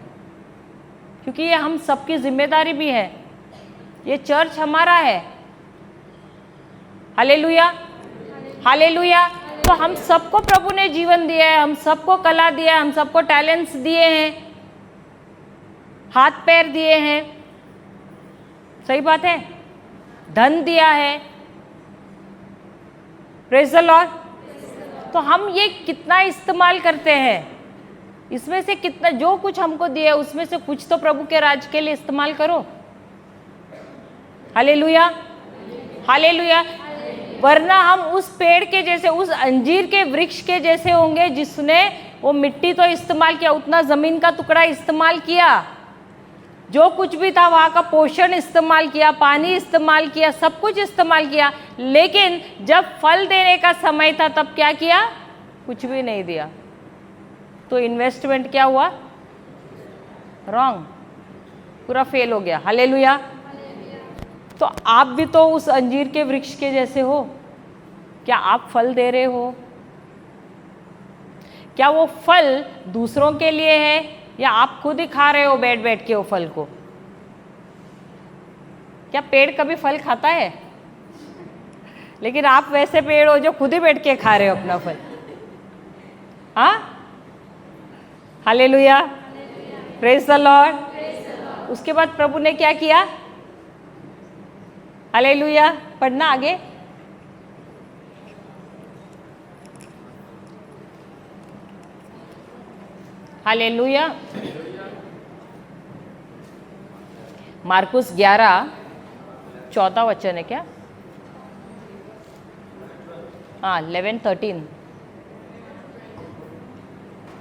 क्योंकि ये हम सबकी जिम्मेदारी भी है, ये चर्च हमारा है। Hallelujah, hallelujah. तो हम सबको प्रभु ने जीवन दिया है, हम सबको कला दिया है, हम सबको टैलेंट्स दिए हैं, हाथ पैर दिए हैं। सही बात है। धन दिया है। Praise the Lord. तो हम ये कितना इस्तेमाल करते हैं? इसमें से कितना, जो कुछ हमको दिया है उसमें से कुछ तो प्रभु के राज के लिए इस्तेमाल करो। Hallelujah, hallelujah. वरना हम उस पेड़ के जैसे, उस अंजीर के वृक्ष के जैसे होंगे जिसने वो मिट्टी तो इस्तेमाल किया, उतना जमीन का टुकड़ा इस्तेमाल किया, जो कुछ भी था वहाँ का पोषण इस्तेमाल किया, पानी इस्तेमाल किया, सब कुछ इस्तेमाल किया, लेकिन जब फल देने का समय था तब क्या किया? कुछ भी नहीं दिया। तो इन्वेस्टमेंट क्या हुआ? रॉन्ग। पूरा फेल हो गया। हालेलुया। तो आप भी तो उस अंजीर के वृक्ष के जैसे हो। क्या आप फल दे रहे हो? क्या वो फल दूसरों के लिए है या आप खुद ही खा रहे हो बैठ बैठ के वो फल को? क्या पेड़ कभी फल खाता है? लेकिन आप वैसे पेड़ हो जो खुद ही बैठ के खा रहे हो अपना फल। हाँ, हालेलुया, प्रेज द लॉर्ड। उसके बाद प्रभु ने क्या किया? हालेलुया, पढ़ना आगे। हालेलुया। मार्कुस 11:14 वचन है क्या? हाँ, 11:13।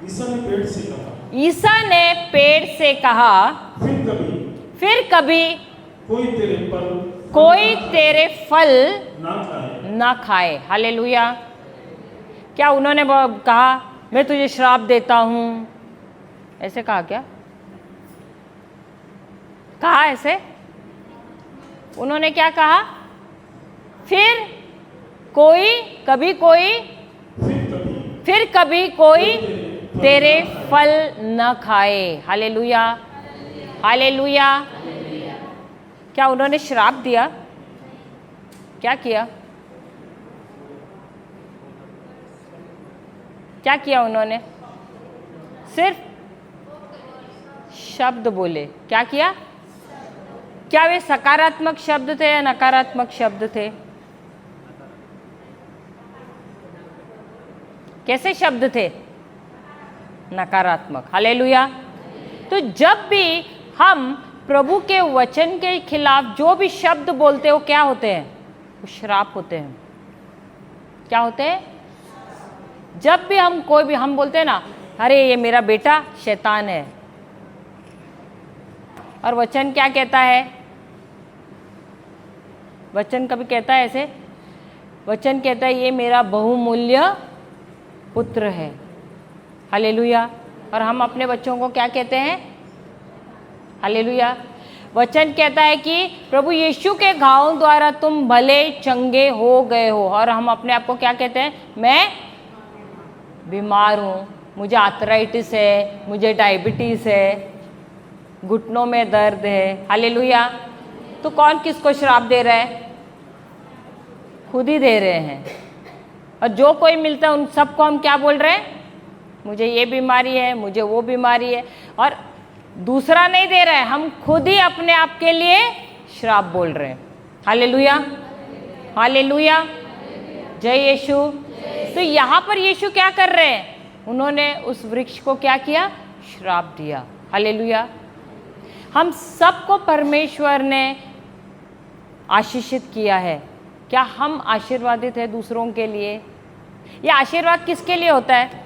ईसा ने पेड़ से कहा, ईसा ने पेड़ से कहा, फिर कभी कोई तेरे फल ना खाए। हालेलुया। क्या उन्होंने कहा मैं तुझे श्राप देता हूं? ऐसे कहा क्या? कहा ऐसे? उन्होंने क्या कहा? फिर कभी कोई तेरे फल न खाए। Hallelujah, hallelujah. क्या उन्होंने श्राप दिया? क्या किया? क्या किया उन्होंने? सिर्फ शब्द बोले। क्या किया? क्या वे सकारात्मक शब्द थे या नकारात्मक शब्द थे? कैसे शब्द थे? नकारात्मक। हालेलुया। तो जब भी हम प्रभु के वचन के खिलाफ जो भी शब्द बोलते हो, क्या होते हैं? वो श्राप होते हैं। क्या होते हैं? जब भी हम कोई भी हम बोलते हैं ना, अरे ये मेरा बेटा शैतान है, और वचन क्या कहता है? वचन कभी कहता है ऐसे? वचन कहता है ये मेरा बहुमूल्य पुत्र है। हालेलुया। और हम अपने बच्चों को क्या कहते हैं? हालेलुया। वचन कहता है कि प्रभु यीशु के घावों द्वारा तुम भले चंगे हो गए हो। और हम अपने आप को क्या कहते हैं? मैं बीमार हूँ, मुझे आर्थराइटिस है, मुझे डायबिटीज़ है, घुटनों में दर्द है। हालेलुया। तो कौन किसको श्राप दे रहा है? खुद ही दे रहे हैं। और जो कोई मिलता है उन सबको हम क्या बोल रहे हैं? मुझे ये बीमारी है, मुझे वो बीमारी है। और दूसरा नहीं दे रहा है, हम खुद ही अपने आप के लिए श्राप बोल रहे हैं। हालेलुया, हालेलुया, जय यीशु। तो यहाँ पर यीशु क्या कर रहे हैं? उन्होंने उस वृक्ष को क्या किया? श्राप दिया। हालेलुया। हम सबको परमेश्वर ने आशीषित किया है। क्या हम आशीर्वादित है दूसरों के लिए? यह आशीर्वाद किसके लिए होता है?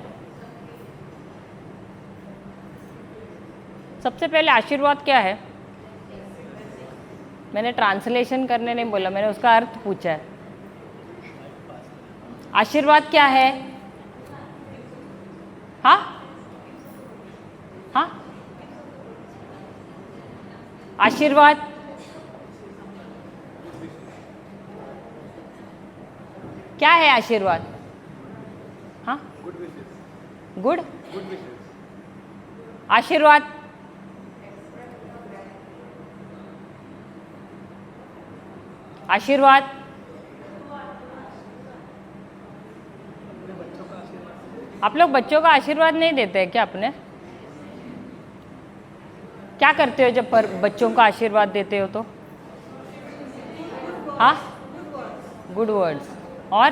सबसे पहले आशीर्वाद क्या है? मैंने ट्रांसलेशन करने नहीं बोला, मैंने उसका अर्थ पूछा है। आशीर्वाद क्या है? हाँ हाँ, आशीर्वाद क्या है? आशीर्वाद, हाँ, गुड, आशीर्वाद आशीर्वाद आप लोग बच्चों का आशीर्वाद नहीं देते हैं क्या? अपने क्या करते हो जब पर बच्चों का आशीर्वाद देते हो तो? हाँ, गुड वर्ड्स। और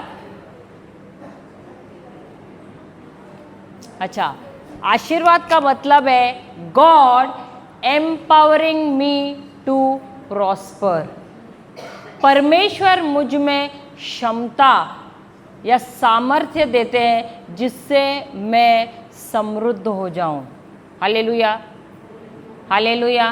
अच्छा, आशीर्वाद का मतलब है God empowering me to prosper. परमेश्वर मुझ में क्षमता या सामर्थ्य देते हैं जिससे मैं समृद्ध हो जाऊं। Hallelujah, hallelujah.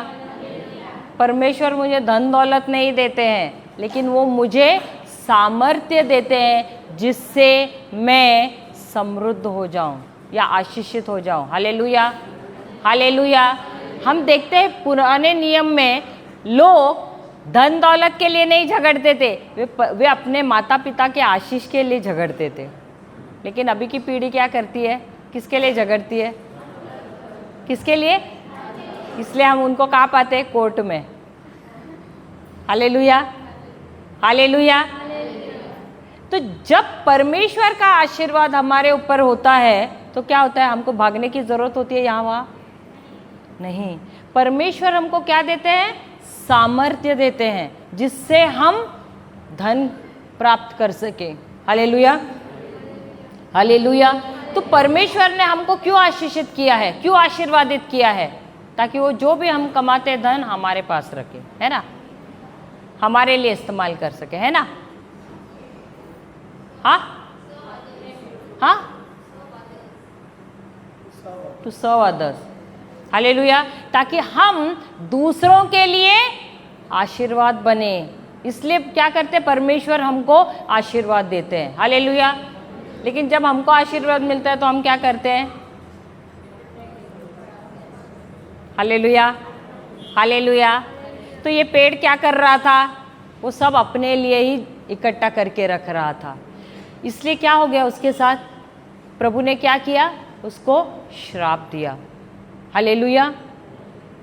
परमेश्वर मुझे धन दौलत नहीं देते हैं, लेकिन वो मुझे सामर्थ्य देते हैं जिससे मैं समृद्ध हो जाऊं या आशीषित हो जाऊं। Hallelujah, hallelujah. हम देखते हैं पुराने नियम में लोग धन दौलत के लिए नहीं झगड़ते थे, वे अपने माता पिता के आशीष के लिए झगड़ते थे। लेकिन अभी की पीढ़ी क्या करती है? किसके लिए झगड़ती है? किसके लिए? इसलिए हम उनको कहाँ पाते हैं? कोर्ट में। Hallelujah, hallelujah. तो जब परमेश्वर का आशीर्वाद हमारे ऊपर होता है तो क्या होता है? हमको भागने की जरूरत होती है यहाँ वहाँ? नहीं। परमेश्वर हमको क्या देते हैं? सामर्थ्य देते हैं, जिससे हम धन प्राप्त कर सके। Hallelujah, hallelujah. तो परमेश्वर ने हमको क्यों आशीषित किया है, क्यों आशीर्वादित किया है? ताकि वो जो भी हम कमाते धन हमारे पास रखे, है ना, हमारे लिए इस्तेमाल कर सके, है ना। हाँ हाँ, टू सर्व अदर्स। हालेलुया। ताकि हम दूसरों के लिए आशीर्वाद बने। इसलिए क्या करते? परमेश्वर हमको आशीर्वाद देते हैं। हालेलुया। लेकिन जब हमको आशीर्वाद मिलता है तो हम क्या करते हैं? Hallelujah, hallelujah. तो ये पेड़ क्या कर रहा था? वो सब अपने लिए ही इकट्ठा करके रख रहा था। इसलिए क्या हो गया उसके साथ? प्रभु ने क्या किया? उसको श्राप दिया। Hallelujah,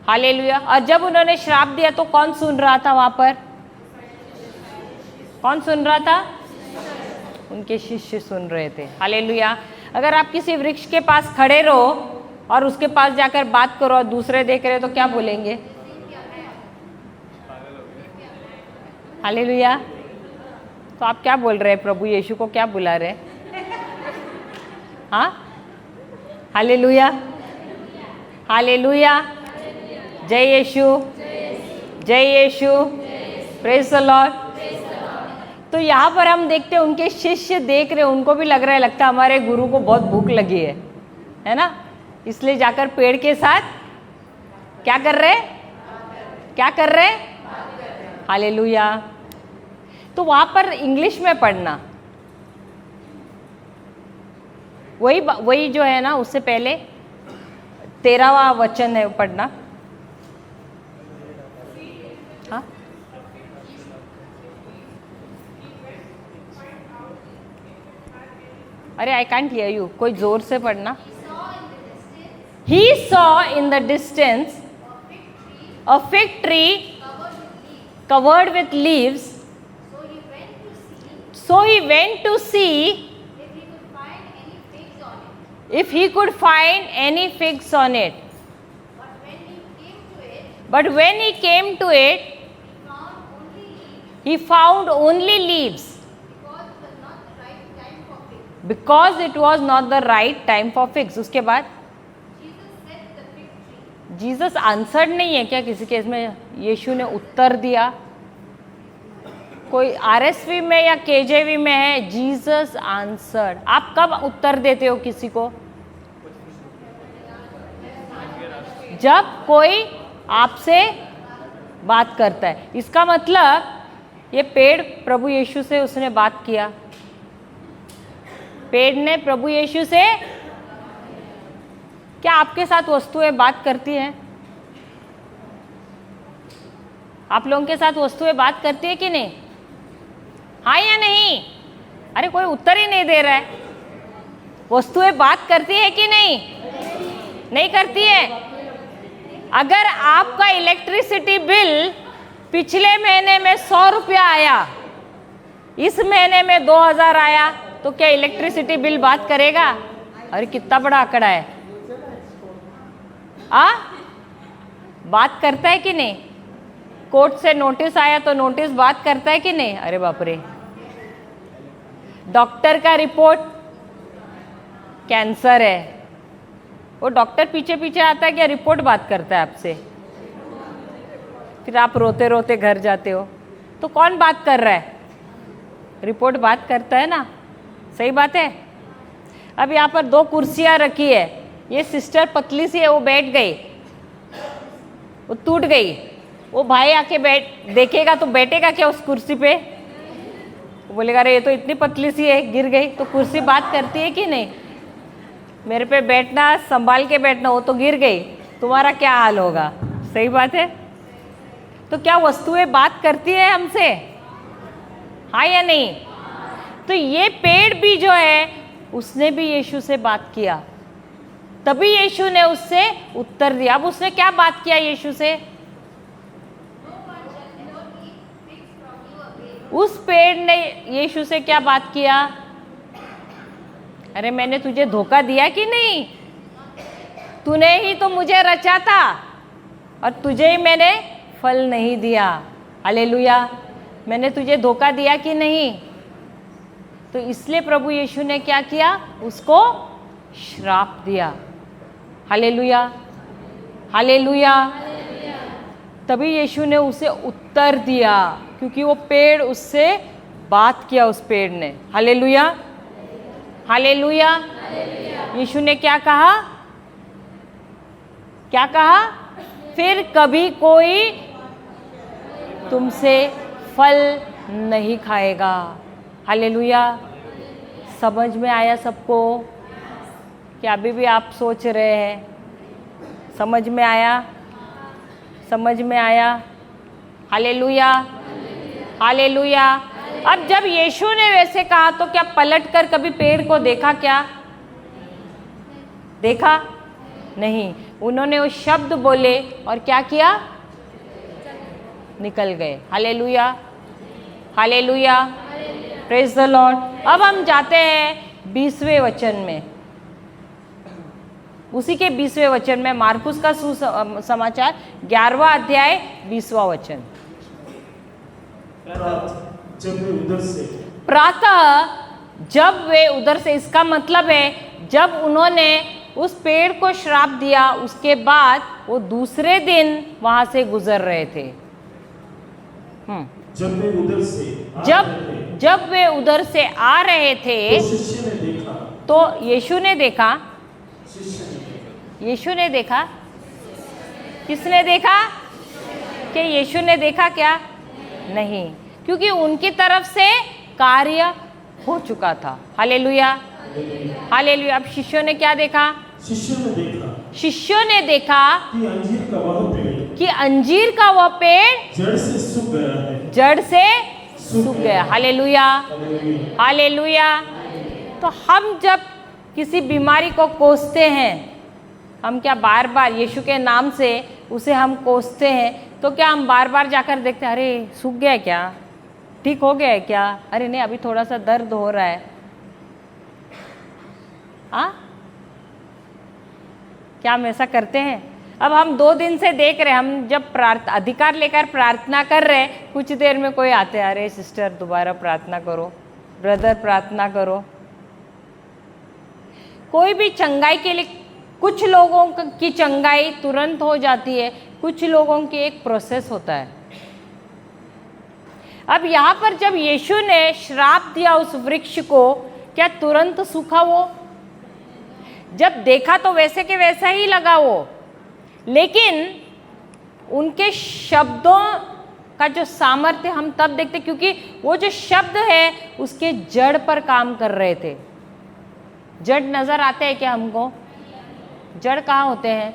hallelujah. और जब उन्होंने श्राप दिया तो कौन सुन रहा था वहां पर? कौन सुन रहा था? उनके शिष्य सुन रहे थे। हालेलुया। अगर आप किसी वृक्ष के पास खड़े रहो और उसके पास जाकर बात करो और दूसरे देख रहे हो तो क्या बोलेंगे? हालेलुया। तो आप क्या बोल रहे हैं? प्रभु यीशु को क्या बुला रहे हैं? हाँ, हालेलुया, हालेलुया। जय यीशु, जय यीशु, प्रेज द लॉर्ड। तो यहाँ पर हम देखते हैं उनके शिष्य देख रहे, उनको भी लग रहा है, लगता है हमारे गुरु को बहुत भूख लगी है ना। इसलिए जाकर पेड़ के साथ क्या कर रहे? क्या कर रहे? हालेलुया। तो वहाँ पर इंग्लिश में पढ़ना, वही जो है ना, उससे पहले 13वां वचन है पढ़ना। हाँ, अरे आई कांट हियर यू, कोई जोर से पढ़ना। He saw in the distance a fig tree covered with leaves. So he went to see if he could find any figs on it. But when he came to it, he found only leaves, because it was not the right time for figs. उसके बाद Jesus answer नहीं है क्या किसी case में? यीशु ने उत्तर दिया। कोई आरएसवी में या केजेवी में है जीसस आंसर्ड। आप कब उत्तर देते हो किसी को? जब कोई आपसे बात करता है। इसका मतलब ये पेड़ प्रभु यीशु से उसने बात किया। पेड़ ने प्रभु यीशु से, क्या आपके साथ वस्तुएं बात करती हैं? आप लोगों के साथ वस्तुएं बात करती है कि नहीं? हाँ या नहीं? अरे कोई उत्तर ही नहीं दे रहा है। वस्तुएं बात करती है कि नहीं? नहीं करती है। अगर आपका इलेक्ट्रिसिटी बिल पिछले महीने में 100 रुपया आया, इस महीने में 2000 आया, तो क्या इलेक्ट्रिसिटी बिल बात करेगा? अरे कितना बड़ा आंकड़ा है। बात करता है कि नहीं? कोर्ट से नोटिस आया तो नोटिस बात करता है कि नहीं? अरे बाप रे। डॉक्टर का रिपोर्ट कैंसर है, वो डॉक्टर पीछे पीछे आता है क्या रिपोर्ट बात करता है आपसे? फिर आप रोते रोते घर जाते हो। तो कौन बात कर रहा है? रिपोर्ट बात करता है ना। सही बात है। अब यहाँ पर 2 कुर्सियाँ रखी है। ये सिस्टर पतली सी है, वो बैठ गई, वो टूट गई। वो भाई आके देखेगा तो बैठेगा क्या उस कुर्सी पे? वो बोलेगा अरे ये तो इतनी पतली सी है, गिर गई। तो कुर्सी बात करती है कि नहीं? मेरे पे बैठना, संभाल के बैठना, वो तो गिर गई। तुम्हारा क्या हाल होगा। सही बात है। तो क्या वस्तुएं बात करती है हमसे, हाँ या नहीं? तो ये पेड़ भी जो है उसने भी यीशु से बात किया, तभी यीशु ने उससे उत्तर दिया। अब उसने क्या बात किया यीशु से? उस पेड़ ने यीशु से क्या बात किया? अरे मैंने तुझे धोखा दिया कि नहीं? तूने ही तो मुझे रचा था और तुझे ही मैंने फल नहीं दिया। हालेलुया। मैंने तुझे धोखा दिया कि नहीं? तो इसलिए प्रभु यीशु ने क्या किया? उसको श्राप दिया। Hallelujah, hallelujah. तभी यीशु ने उसे उत्तर दिया, क्योंकि वो पेड़ उससे बात किया, उस पेड़ ने। Hallelujah, hallelujah. यीशु ने क्या कहा? क्या कहा? फिर कभी कोई तुमसे फल नहीं खाएगा। हालेलुया। समझ में आया सबको? क्या अभी भी आप सोच रहे हैं? समझ में आया? समझ में आया? Hallelujah, hallelujah. अब जब यीशु ने वैसे कहा तो क्या पलट कर कभी पेड़ को देखा क्या? देखा नहीं। उन्होंने वो शब्द बोले और क्या किया? निकल गए। Hallelujah, hallelujah. Praise the Lord. अब हम जाते हैं 20वें वचन में। उसी के 20वें वचन में, मार्कुस का सुसमाचार 11वां अध्याय 20वां वचन। जब वे उधर से प्रातः जब वे उधर से, इसका मतलब है जब उन्होंने उस पेड़ को श्राप दिया, उसके बाद वो दूसरे दिन वहां से गुजर रहे थे। जब वे उधर से जब वे उधर से आ रहे थे तो शिष्य ने देखा, तो यीशु ने देखा। शिष्य ने देखा। यीशु ने देखा? किसने देखा? कि यीशु ने देखा क्या? नहीं, क्योंकि उनकी तरफ से कार्य हो चुका था। Hallelujah, hallelujah. अब शिष्यों ने क्या देखा? शिष्यों ने देखा शिष्यों ने देखा कि अंजीर का वह पेड़ कि अंजीर का वह पेड़ जड़ से सूख गया है। जड़ से सूख गया। Hallelujah, hallelujah. तो हम जब किसी बीमारी को कोसते हैं, हम क्या बार बार यीशु के नाम से उसे हम कोसते हैं, तो क्या हम बार बार जाकर देखते हैं अरे सूख गया क्या, ठीक हो गया है क्या? अरे नहीं, अभी थोड़ा सा दर्द हो रहा है। हाँ, क्या हम ऐसा करते हैं? अब हम 2 दिन से देख रहे हैं, हम जब अधिकार लेकर प्रार्थना कर रहे हैं, कुछ देर में कोई आते हैं, अरे सिस्टर दोबारा प्रार्थना करो, ब्रदर प्रार्थना करो। कोई भी चंगाई के लिए, कुछ लोगों की चंगाई तुरंत हो जाती है, कुछ लोगों की एक प्रोसेस होता है। अब यहाँ पर जब यीशु ने श्राप दिया उस वृक्ष को, क्या तुरंत सूखा वो? जब देखा तो वैसे के वैसा ही लगा वो, लेकिन उनके शब्दों का जो सामर्थ्य हम तब देखते, क्योंकि वो जो शब्द है उसके जड़ पर काम कर रहे थे। जड़ नजर आते हैं क्या हमको? जड़ कहाँ होते हैं?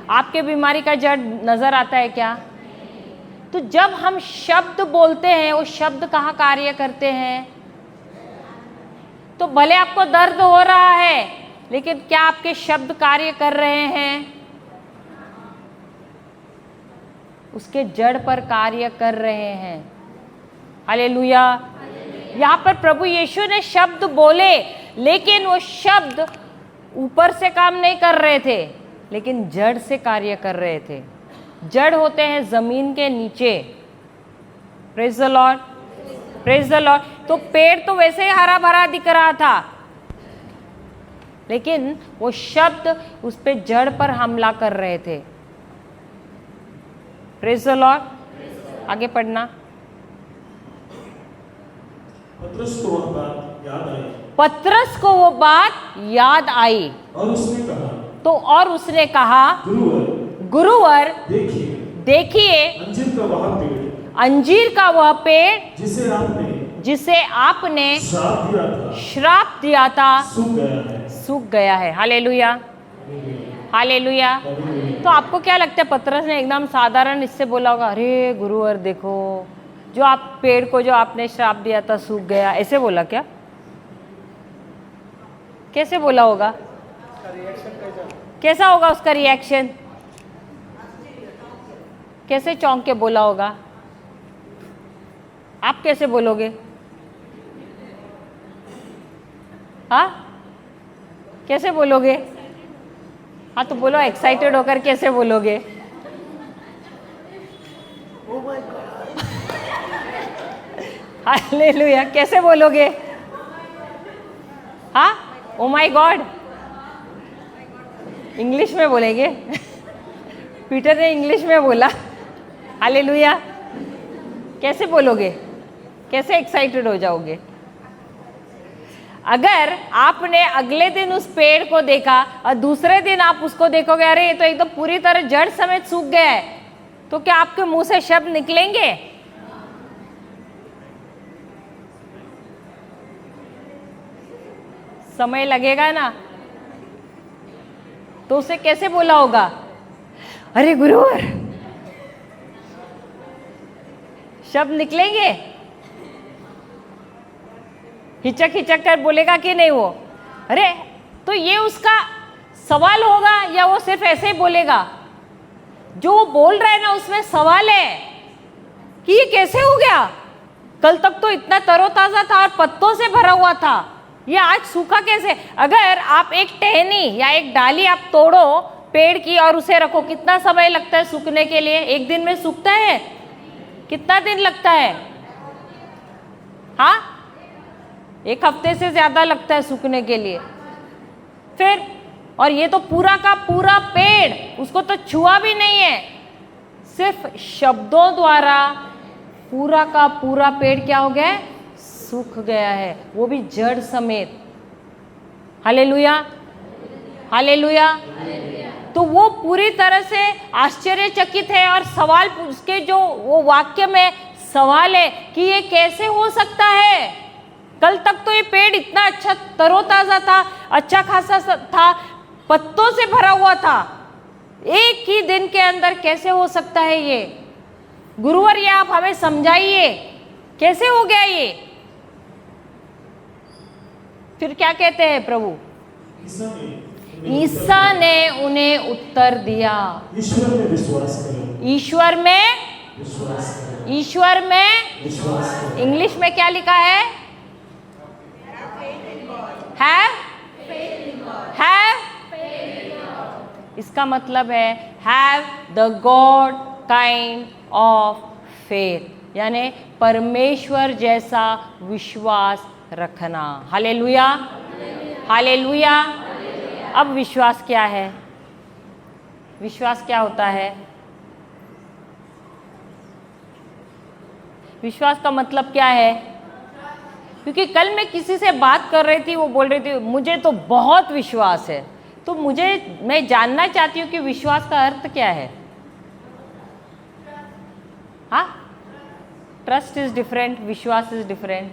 आपके बीमारी का जड़ नजर आता है क्या? तो जब हम शब्द बोलते हैं, वो शब्द कहाँ कार्य करते हैं? तो भले आपको दर्द हो रहा है, लेकिन क्या आपके शब्द कार्य कर रहे हैं? उसके जड़ पर कार्य कर रहे हैं। हालेलुया। यहाँ पर प्रभु यीशु ने शब्द बोले, लेकिन वो शब्द ऊपर से काम नहीं कर रहे थे, लेकिन जड़ से कार्य कर रहे थे। जड़ होते हैं जमीन के नीचे। Praise the Lord, praise the Lord. तो पेड़ तो वैसे ही हरा भरा दिख रहा था, लेकिन वो शब्द उस पे जड़ पर हमला कर रहे थे। Praise the Lord. आगे पढ़ना। पतरस को वह बात याद आई, पतरस को वो बात याद आई, और उसने कहा, तो और उसने कहा, गुरुवर देखिए अंजीर का वह पेड़, अंजीर का वह पेड़ जिसे आपने श्राप दिया था सूख गया है। सूख गया है। Hallelujah, hallelujah. तो आपको क्या लगता है पतरस ने एकदम साधारण इससे बोला होगा, अरे गुरुवर देखो जो आप पेड़ को जो आपने श्राप दिया था सूख गया, ऐसे बोला क्या? कैसे बोला होगा? कैसा होगा उसका रिएक्शन? कैसे चौंक के बोला होगा? आप कैसे बोलोगे? हाँ, कैसे बोलोगे? हाँ तो बोलो, एक्साइटेड होकर कैसे बोलोगे? हालेलुया, कैसे बोलोगे? हाँ, ओ माय गॉड, इंग्लिश में बोलेंगे। पीटर ने इंग्लिश में बोला। हालेलुया, कैसे बोलोगे? कैसे एक्साइटेड हो जाओगे? अगर आपने अगले दिन उस पेड़ को देखा और दूसरे दिन आप उसको देखोगे, अरे ये तो एकदम पूरी तरह जड़ समेत सूख गया है, तो क्या आपके मुंह से शब्द निकलेंगे? समय लगेगा ना। तो उसे कैसे बोला होगा? अरे गुरुवर, शब्द निकलेंगे? हिचक हिचक कर बोलेगा कि नहीं वो? अरे तो ये उसका सवाल होगा या वो सिर्फ ऐसे ही बोलेगा? जो वो बोल रहा है ना उसमें सवाल है कि ये कैसे हो गया? कल तक तो इतना तरोताजा था और पत्तों से भरा हुआ था, ये आज सूखा कैसे? अगर आप एक टहनी या एक डाली आप तोड़ो पेड़ की और उसे रखो, कितना समय लगता है सूखने के लिए? एक दिन में सूखता है? कितना दिन लगता है? हाँ, एक हफ्ते से ज्यादा लगता है सूखने के लिए। फिर और ये तो पूरा का पूरा पेड़, उसको तो छुआ भी नहीं है, सिर्फ शब्दों द्वारा पूरा का पूरा पेड़ क्या हो गया है? सूख गया है, वो भी जड़ समेत। Hallelujah, hallelujah. तो वो पूरी तरह से आश्चर्यचकित है और सवाल, उसके जो वो वाक्य में सवाल है कि ये कैसे हो सकता है? कल तक तो ये पेड़ इतना अच्छा तरोताजा था, अच्छा खासा था, पत्तों से भरा हुआ था, एक ही दिन के अंदर कैसे हो सकता है ये? गुरुवर ये आप हमें समझाइए, कैसे हो गया ये? फिर क्या कहते हैं प्रभु? ईसा ने उन्हें उत्तर दिया, ईश्वर में विश्वास करो। ईश्वर में विश्वास करो। ईश्वर में विश्वास करो। इंग्लिश में क्या लिखा है? हैव। इसका मतलब है have the God kind of faith, यानी परमेश्वर जैसा विश्वास रखना। Hallelujah, hallelujah. अब विश्वास क्या है? विश्वास क्या होता है? विश्वास का मतलब क्या है? क्योंकि कल मैं किसी से बात कर रही थी, वो बोल रही थी मुझे तो बहुत विश्वास है। तो मैं जानना चाहती हूँ कि विश्वास का अर्थ क्या है? हाँ, ट्रस्ट इज डिफरेंट, विश्वास इज डिफरेंट।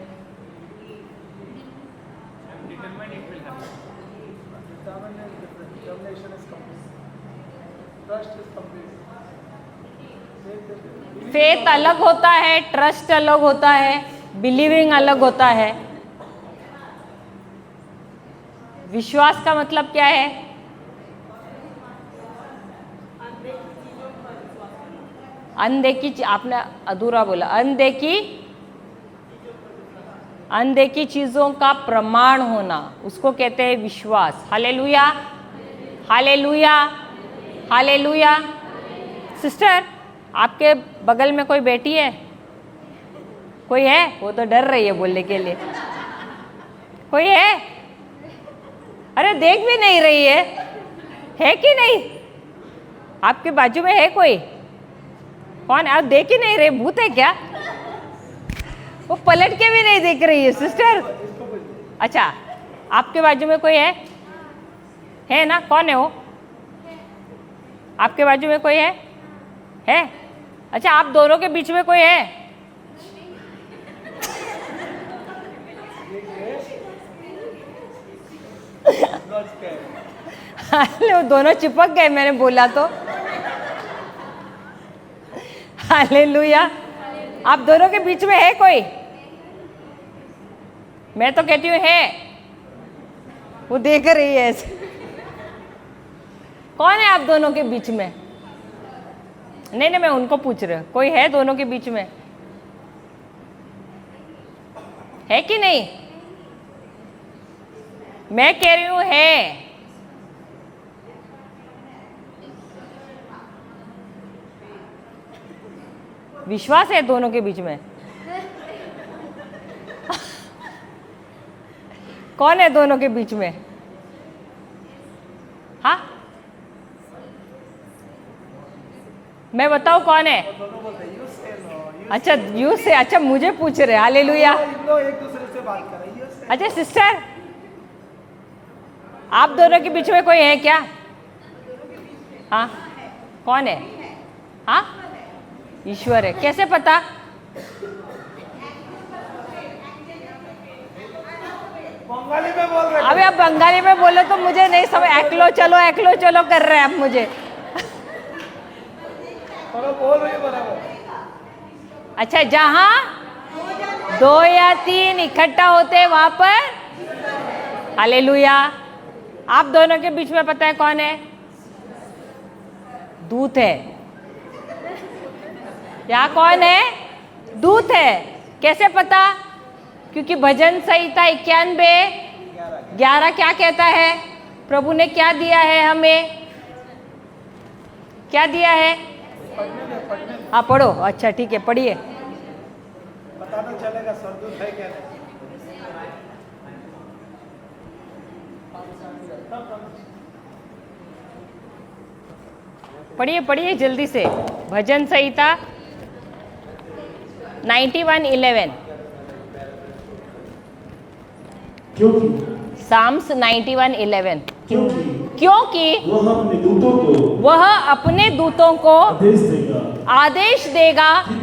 फेथ अलग होता है, ट्रस्ट अलग होता है, बिलीविंग अलग होता है। विश्वास का मतलब क्या है? अनदेखी, आपने अधूरा बोला, अनदेखी चीजों का प्रमाण होना, उसको कहते हैं विश्वास। Hallelujah, hallelujah, hallelujah. सिस्टर, आपके बगल में कोई बेटी है? कोई है? वो तो डर रही है बोलने के लिए। कोई है? अरे देख भी नहीं रही है कि नहीं? आपके बाजू में है कोई? कौन? आप देख ही नहीं रहे, भूत है क्या? वो पलट के भी नहीं देख रही है सिस्टर। अच्छा, आपके बाजू में कोई है ना? कौन है वो? आपके बाजू में कोई है? अच्छा, आप दोनों के बीच में कोई है? वो दोनों चिपक गए, मैंने बोला तो। हालेलुया। आप दोनों के बीच में है कोई? मैं तो कहती हूँ है। वो देख रही है ऐसे। कौन है आप दोनों के बीच में? नहीं नहीं, मैं उनको पूछ रही हूँ, कोई है दोनों के बीच में? है कि नहीं? मैं कह रही हूँ है। विश्वास है दोनों के बीच में? कौन है दोनों के बीच में? हाँ, मैं बताऊं कौन है? अच्छा, यू से। अच्छा, मुझे पूछ रहे। हालेलुया। एक दूसरे से बात कर रही है। अच्छा सिस्टर, आप दोनों के बीच में कोई है क्या? हाँ, कौन है? हाँ, ईश्वर है। कैसे पता? बंगाली में बोल रहे अभी आप बंगाली में बोलो तो मुझे नहीं समझ। एकलो चलो कर रहे हैं आप मुझे। बोल रही है बराबर। अच्छा, जहां 2 या 3 इकट्ठा होते हैं वहां पर। हालेलुया। आप दोनों के बीच में पता है कौन है? दूत है। या कौन है? दूत है। कैसे पता? क्योंकि भजन संहिता 91:11 क्या कहता है? प्रभु ने क्या दिया है हमें? क्या दिया है? हाँ, पढ़ो। अच्छा ठीक है, पढ़िए। पता तो चलेगा सरदूत है क्या नहीं। पढ़िए जल्दी से। भजन संहिता 91:11। क्योंकि साम्स 91:11। क्योंकि क्योंकि वह अपने दूतों को वह अपने दूतों को आदेश देगा कि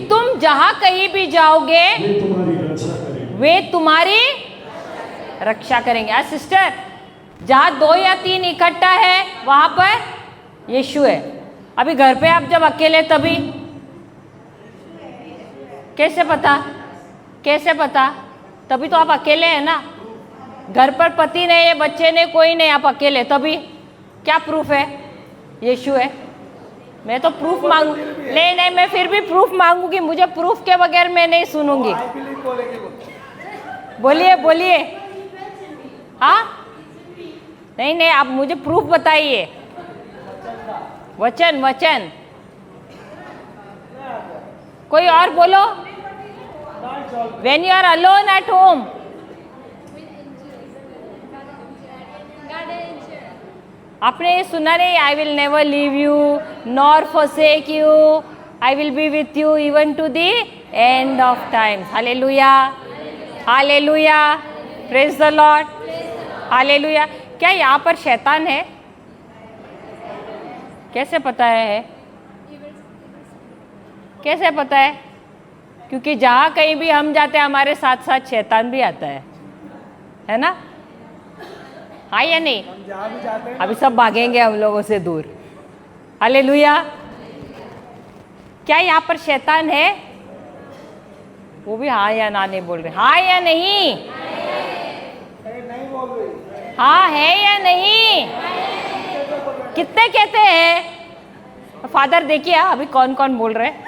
तुम जहां कहीं भी जाओगे वे तुम्हारी रक्षा करेंगे। आज सिस्टर, जहां 2 या 3 इकट्ठा है वहां पर यीशु है। अभी घर पे आप जब अकेले, तभी कैसे पता? कैसे पता? तभी तो आप अकेले हैं ना। घर पर पति नहीं है, बच्चे नहीं, कोई नहीं, आप अकेले, तभी क्या प्रूफ है? यीशु है। मैं तो प्रूफ मांगू। नहीं, मैं फिर भी प्रूफ मांगूंगी। मुझे प्रूफ के बगैर मैं नहीं सुनूंगी। बोलिए। हाँ, नहीं, आप मुझे प्रूफ बताइए। वचन। कोई और बोलो। When you are alone at home, आपने ये सुना नहीं? I will never leave you nor forsake you. I will be with you even to the end of time. Hallelujah. Hallelujah. Praise the Lord. Hallelujah. क्या यहाँ पर शैतान है? कैसे पता है? कैसे पता है? क्योंकि जहाँ कहीं भी हम जाते हैं हमारे साथ साथ शैतान भी आता है ना? हाँ या नहीं? हम जहाँ भी जाते हैं अभी सब भागेंगे हम लोगों से दूर। हालेलुया। क्या यहाँ पर शैतान है? वो भी हाँ या ना नहीं बोल रहे। हाँ या नहीं? नहीं बोल रही। हाँ है या नहीं? कितने कहते हैं? फादर देखिए अभी कौन कौन बोल रहे हैं।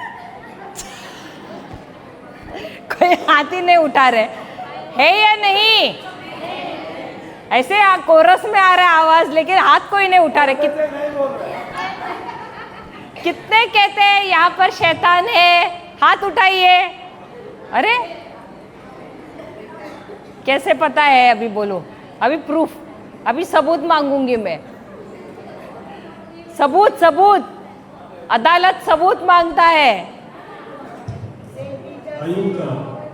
कोई हाथ ही नहीं उठा रहे। है या नहीं? ऐसे कोरस में आ रहा है आवाज, लेकिन हाथ कोई नहीं उठा रहे। कितने कहते हैं यहाँ पर शैतान है? हाथ उठाइए। अरे कैसे पता है? अभी बोलो। अभी प्रूफ, अभी सबूत मांगूंगी मैं। सबूत। अदालत सबूत मांगता है। आयुब का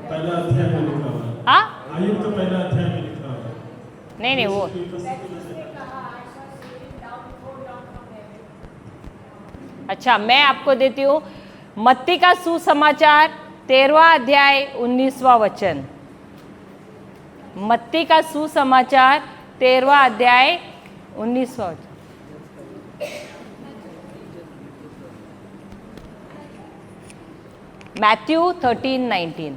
पहला अध्याय में लिखा हुआ है। हाँ, आयुब का पहला अध्याय में लिखा हुआ है। नहीं वो अच्छा, मैं आपको देती हूँ मत्ती का सुसमाचार 13वां अध्याय 19वां वचन। मत्ती का सुसमाचार 13वां अध्याय 19वां। मैथ्यू 13:19।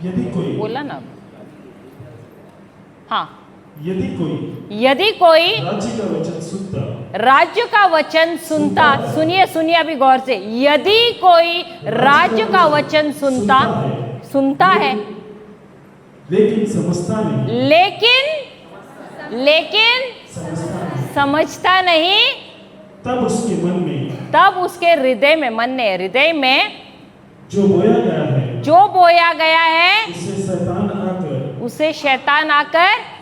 यदि कोई बोला ना। हाँ, यदि कोई यदि कोई राज्य का वचन सुनता राज्य का वचन सुनता, सुनिए सुनिए अभी गौर से, यदि कोई राज्य का वचन सुनता है लेकिन समझता नहीं, लेकिन समझता नहीं, तब उसके मन में, तब उसके हृदय में जो बोया गया है जो उसे शैतान आकर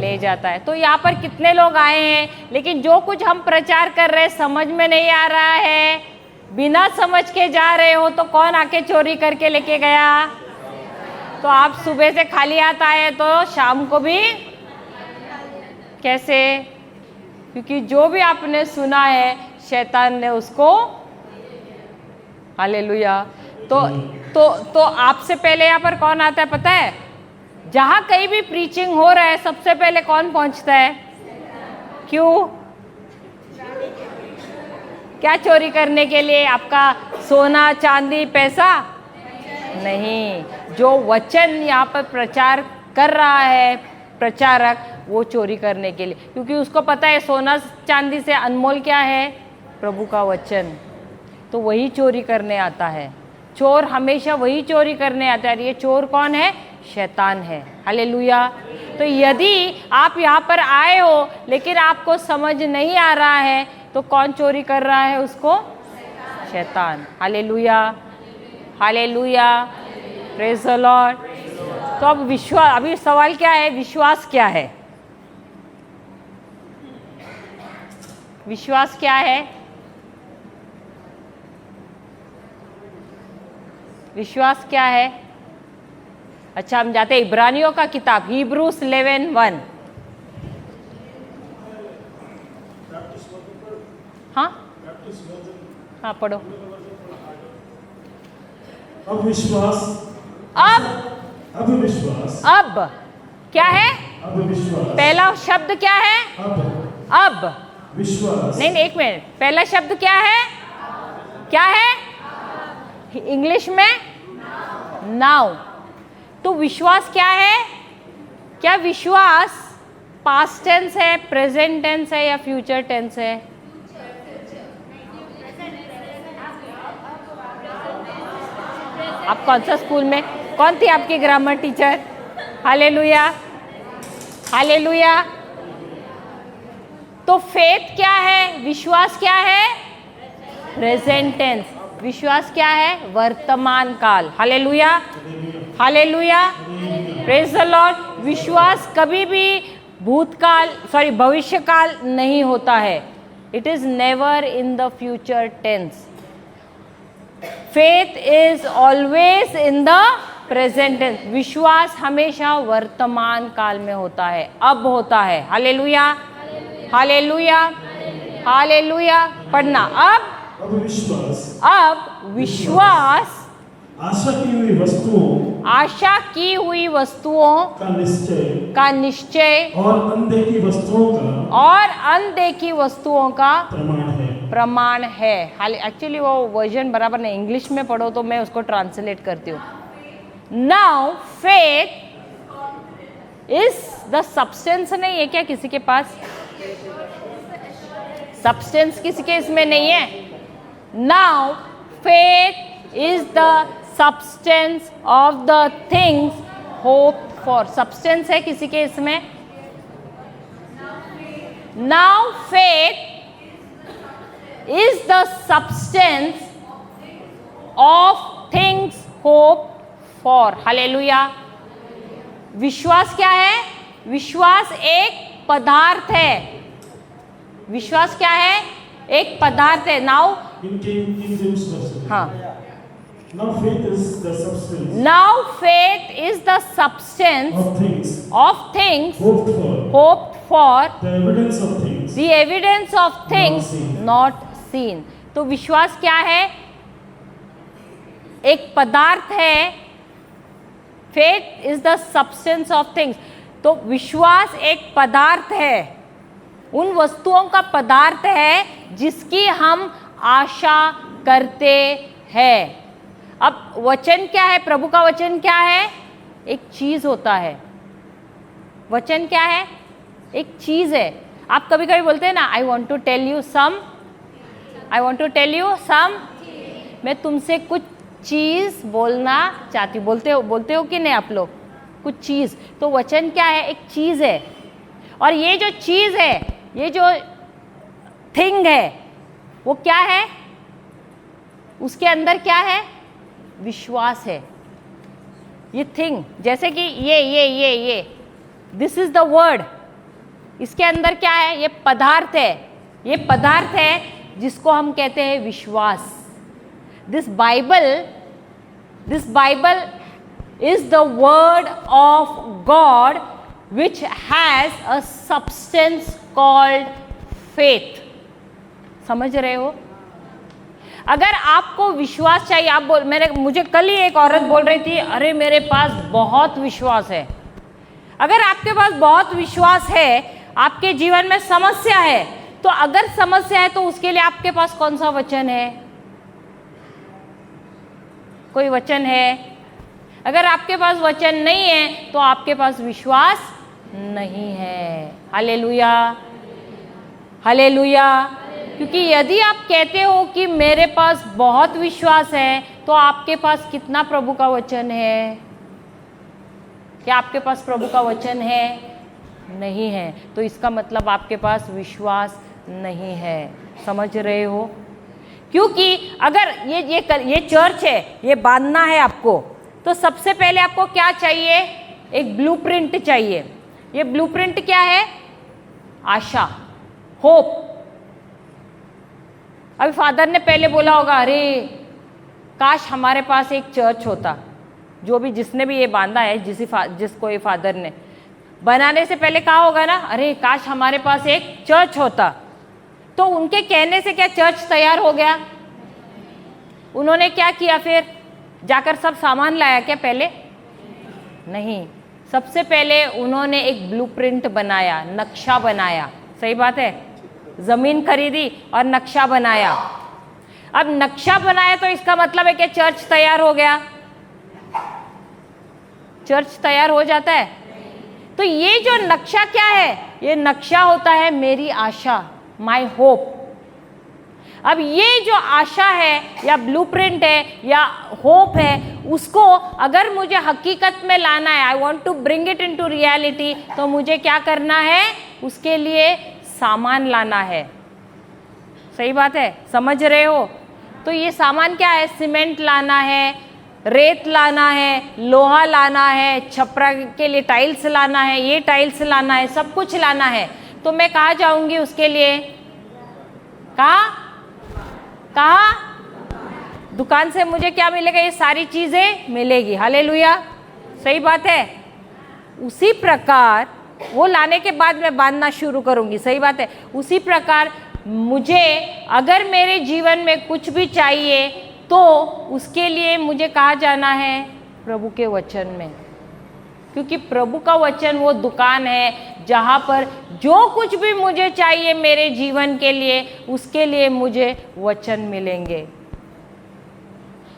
ले जाता है। तो यहाँ पर कितने लोग आए हैं, लेकिन जो कुछ हम प्रचार कर रहे हैं समझ में नहीं आ रहा है, बिना समझ के जा रहे हो, तो कौन आके चोरी करके लेके गया? तो आप सुबह से खाली हाथ आए तो शाम को भी कैसे? क्योंकि जो भी आपने सुना है शैतान ने उसको, हालेलुया। तो आपसे पहले यहाँ पर कौन आता है पता है? जहां कहीं भी प्रीचिंग हो रहा है सबसे पहले कौन पहुंचता है? क्यों? क्या चोरी करने के लिए? आपका सोना चांदी पैसा नहीं, जो वचन यहाँ पर प्रचार कर रहा है प्रचारक, वो चोरी करने के लिए, क्योंकि उसको पता है सोना चांदी से अनमोल क्या है? प्रभु का वचन। तो वही चोरी करने आता है। चोर हमेशा वही चोरी करने आता है। ये चोर कौन है? शैतान है। हालेलुया। तो यदि आप यहाँ पर आए हो लेकिन आपको समझ नहीं आ रहा है, तो कौन चोरी कर रहा है उसको? शैतान। Hallelujah, hallelujah, praise the Lord. तो अब विश्वास, अभी सवाल क्या है? विश्वास क्या है? विश्वास क्या है? विश्वास क्या है? अच्छा, हम जाते हैं इब्रानियों का किताब, Hebrews 11:1। हाँ हाँ, पढ़ो। अब विश्वास, अब क्या है? अब विश्वास, पहला शब्द क्या है? अब। विश्वास, नहीं, एक मिनट, पहला शब्द क्या है? क्या है इंग्लिश में? नाउ। तो विश्वास क्या है? क्या विश्वास पास्ट टेंस है, प्रेजेंट टेंस है या फ्यूचर टेंस है? आप कौन सा स्कूल में, कौन थी आपकी ग्रामर टीचर? Hallelujah, hallelujah. तो फेथ क्या है? विश्वास क्या है? Present tense. विश्वास क्या है? वर्तमान काल। Hallelujah, hallelujah, praise the lord. विश्वास कभी भी भविष्य काल नहीं होता है। It is never in the future tense. Faith is always in the present tense. विश्वास हमेशा वर्तमान काल में होता है, अब होता है। Hallelujah, hallelujah, hallelujah. पढ़ना। अब विश्वास आशा की हुई वस्तुओं का निश्चय और अनदेखी वस्तुओं का प्रमाण है। एक्चुअली वो वर्जन बराबर नहीं, इंग्लिश में पढ़ो तो मैं उसको ट्रांसलेट करती हूँ। Now faith is the substance. नहीं है क्या किसी के पास? सब्सटेंस किसी के इसमें नहीं है। Now faith is the substance of the things hoped for। substance है किसी के इसमें? now faith is the substance of things hoped for। Hallelujah. विश्वास क्या है? विश्वास एक पदार्थ है। विश्वास क्या है? एक पदार्थ है। नाउ हाँ, Now faith is the substance. Now faith is the substance of things hoped for, the evidence of things, the evidence of things not seen। तो विश्वास क्या है? एक पदार्थ है faith is the substance of things. तो विश्वास एक पदार्थ है, उन वस्तुओं का पदार्थ है जिसकी हम आशा करते हैं। अब वचन क्या है? प्रभु का वचन क्या है? एक चीज होता है। वचन क्या है? एक चीज है। आप कभी कभी बोलते हैं ना, I want to tell you some, I want to tell you some, मैं तुमसे कुछ चीज बोलना चाहती हूँ। बोलते हो कि नहीं आप लोग? कुछ चीज। तो वचन क्या है? एक चीज है। और ये जो चीज है, ये जो थिंग है, वो क्या है? उसके अंदर क्या है? विश्वास है। ये थिंग, जैसे कि ये दिस इज द वर्ड, इसके अंदर क्या है? ये पदार्थ है। ये पदार्थ है जिसको हम कहते हैं विश्वास। This Bible is the word of God which has a substance called faith। समझ रहे हो? अगर आपको विश्वास चाहिए, आप मुझे कल ही एक औरत बोल रही थी, अरे मेरे पास बहुत विश्वास है। अगर आपके पास बहुत विश्वास है, आपके जीवन में समस्या है, तो अगर समस्या है तो उसके लिए आपके पास कौन सा वचन है? कोई वचन है? अगर आपके पास वचन नहीं है तो आपके पास विश्वास नहीं है। Hallelujah, hallelujah. क्योंकि यदि आप कहते हो कि मेरे पास बहुत विश्वास है, तो आपके पास कितना प्रभु का वचन है? क्या आपके पास प्रभु का वचन है? नहीं है। तो इसका मतलब आपके पास विश्वास नहीं है। समझ रहे हो? क्योंकि अगर ये चर्च है, ये बांधना है आपको, तो सबसे पहले आपको क्या चाहिए? एक ब्लूप्रिंट चाहिए। ये ब्लूप्रिंट क्या है? आशा, होप। अभी फादर ने पहले बोला होगा, अरे काश हमारे पास एक चर्च होता। जिसने भी ये बांधा है, जिसको ये फादर ने बनाने से पहले कहा होगा ना, अरे काश हमारे पास एक चर्च होता। तो उनके कहने से क्या चर्च तैयार हो गया? उन्होंने क्या किया फिर? जाकर सब सामान लाया क्या पहले? नहीं। सबसे पहले उन्होंने एक ब्लूप्रिंट बनाया, नक्शा बनाया। सही बात है? जमीन खरीदी और नक्शा बनाया। अब नक्शा बनाया तो इसका मतलब है कि चर्च तैयार हो गया। चर्च तैयार हो जाता है? तो ये जो नक्शा क्या है? ये नक्शा होता है मेरी आशा, माई होप। अब ये जो आशा है या ब्लूप्रिंट है या होप है, उसको अगर मुझे हकीकत में लाना है, I want to bring it into reality, तो मुझे क्या करना है? उसके लिए सामान लाना है। सही बात है? समझ रहे हो? तो ये सामान क्या है? सीमेंट लाना है, रेत लाना है, लोहा लाना है, छपरा के लिए टाइल्स लाना है, ये टाइल्स लाना है, सब कुछ लाना है। तो मैं कहाँ जाऊंगी उसके लिए? कहाँ? दुकान से मुझे क्या मिलेगा? ये सारी चीजें मिलेगी। हालेलुया। सही बात है? उसी प्रकार वो लाने के बाद मैं बांधना शुरू करूंगी। सही बात है? उसी प्रकार मुझे अगर मेरे जीवन में कुछ भी चाहिए, तो उसके लिए मुझे कहाँ जाना है? प्रभु के वचन में। क्योंकि प्रभु का वचन वो दुकान है जहाँ पर जो कुछ भी मुझे चाहिए मेरे जीवन के लिए, उसके लिए मुझे वचन मिलेंगे।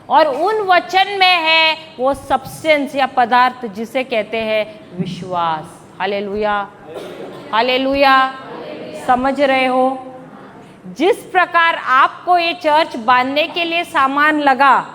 और उन वचन में है वो सब्सटेंस या पदार्थ जिसे कहते हैं विश्वास। Hallelujah, hallelujah. समझ रहे हो? जिस प्रकार आपको ये चर्च बांधने के लिए सामान लगा,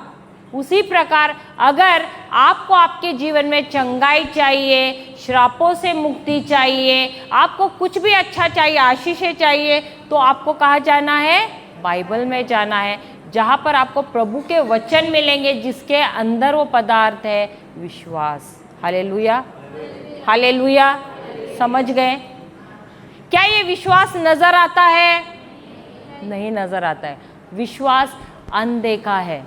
उसी प्रकार अगर आपको आपके जीवन में चंगाई चाहिए, श्रापों से मुक्ति चाहिए, आपको कुछ भी अच्छा चाहिए, आशीषें चाहिए, तो आपको कहाँ जाना है? बाइबल में जाना है, जहाँ पर आपको प्रभु के वचन मिलेंगे, जिसके अंदर वो पदार्थ है विश्वास। Hallelujah, hallelujah. समझ गए? क्या ये विश्वास नजर आता है? नहीं नजर आता है। विश्वास अनदेखा है।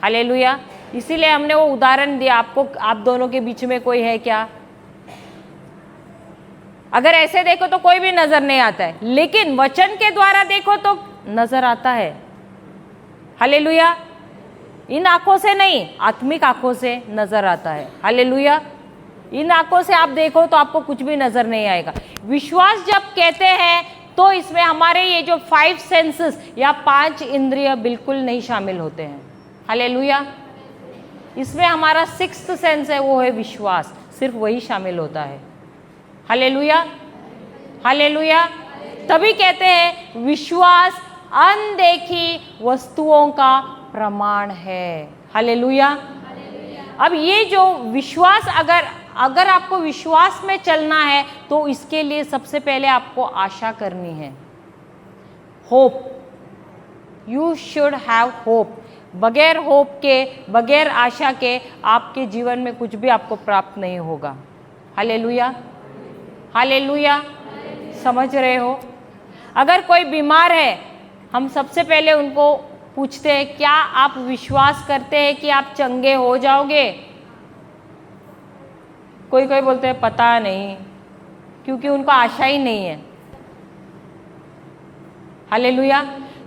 हालेलुया। इसीलिए हमने वो उदाहरण दिया आपको, आप दोनों के बीच में कोई है क्या? अगर ऐसे देखो तो कोई भी नजर नहीं आता है, लेकिन वचन के द्वारा देखो तो नजर आता है। हालेलुया। इन आंखों से नहीं, आत्मिक आंखों से नजर आता है। हालेलुया। इन आंखों से आप देखो तो आपको कुछ भी नजर नहीं आएगा। विश्वास जब कहते हैं तो इसमें हमारे ये जो 5 सेंसेस या 5 इंद्रिय बिल्कुल नहीं शामिल होते हैं। हालेलुया। इसमें हमारा 6th सेंस है, वो है विश्वास, सिर्फ वही शामिल होता है। Hallelujah, hallelujah. तभी कहते हैं विश्वास अनदेखी वस्तुओं का प्रमाण है। हालेलुया। अब ये जो विश्वास, अगर आपको विश्वास में चलना है तो इसके लिए सबसे पहले आपको आशा करनी है। Hope, you should have hope. बगैर होप के, बगैर आशा के आपके जीवन में कुछ भी आपको प्राप्त नहीं होगा। Hallelujah, hallelujah. समझ रहे हो? अगर कोई बीमार है, हम सबसे पहले उनको पूछते हैं क्या आप विश्वास करते हैं कि आप चंगे हो जाओगे? कोई कोई बोलते हैं पता नहीं, क्योंकि उनको आशा ही नहीं है। हालेलुया।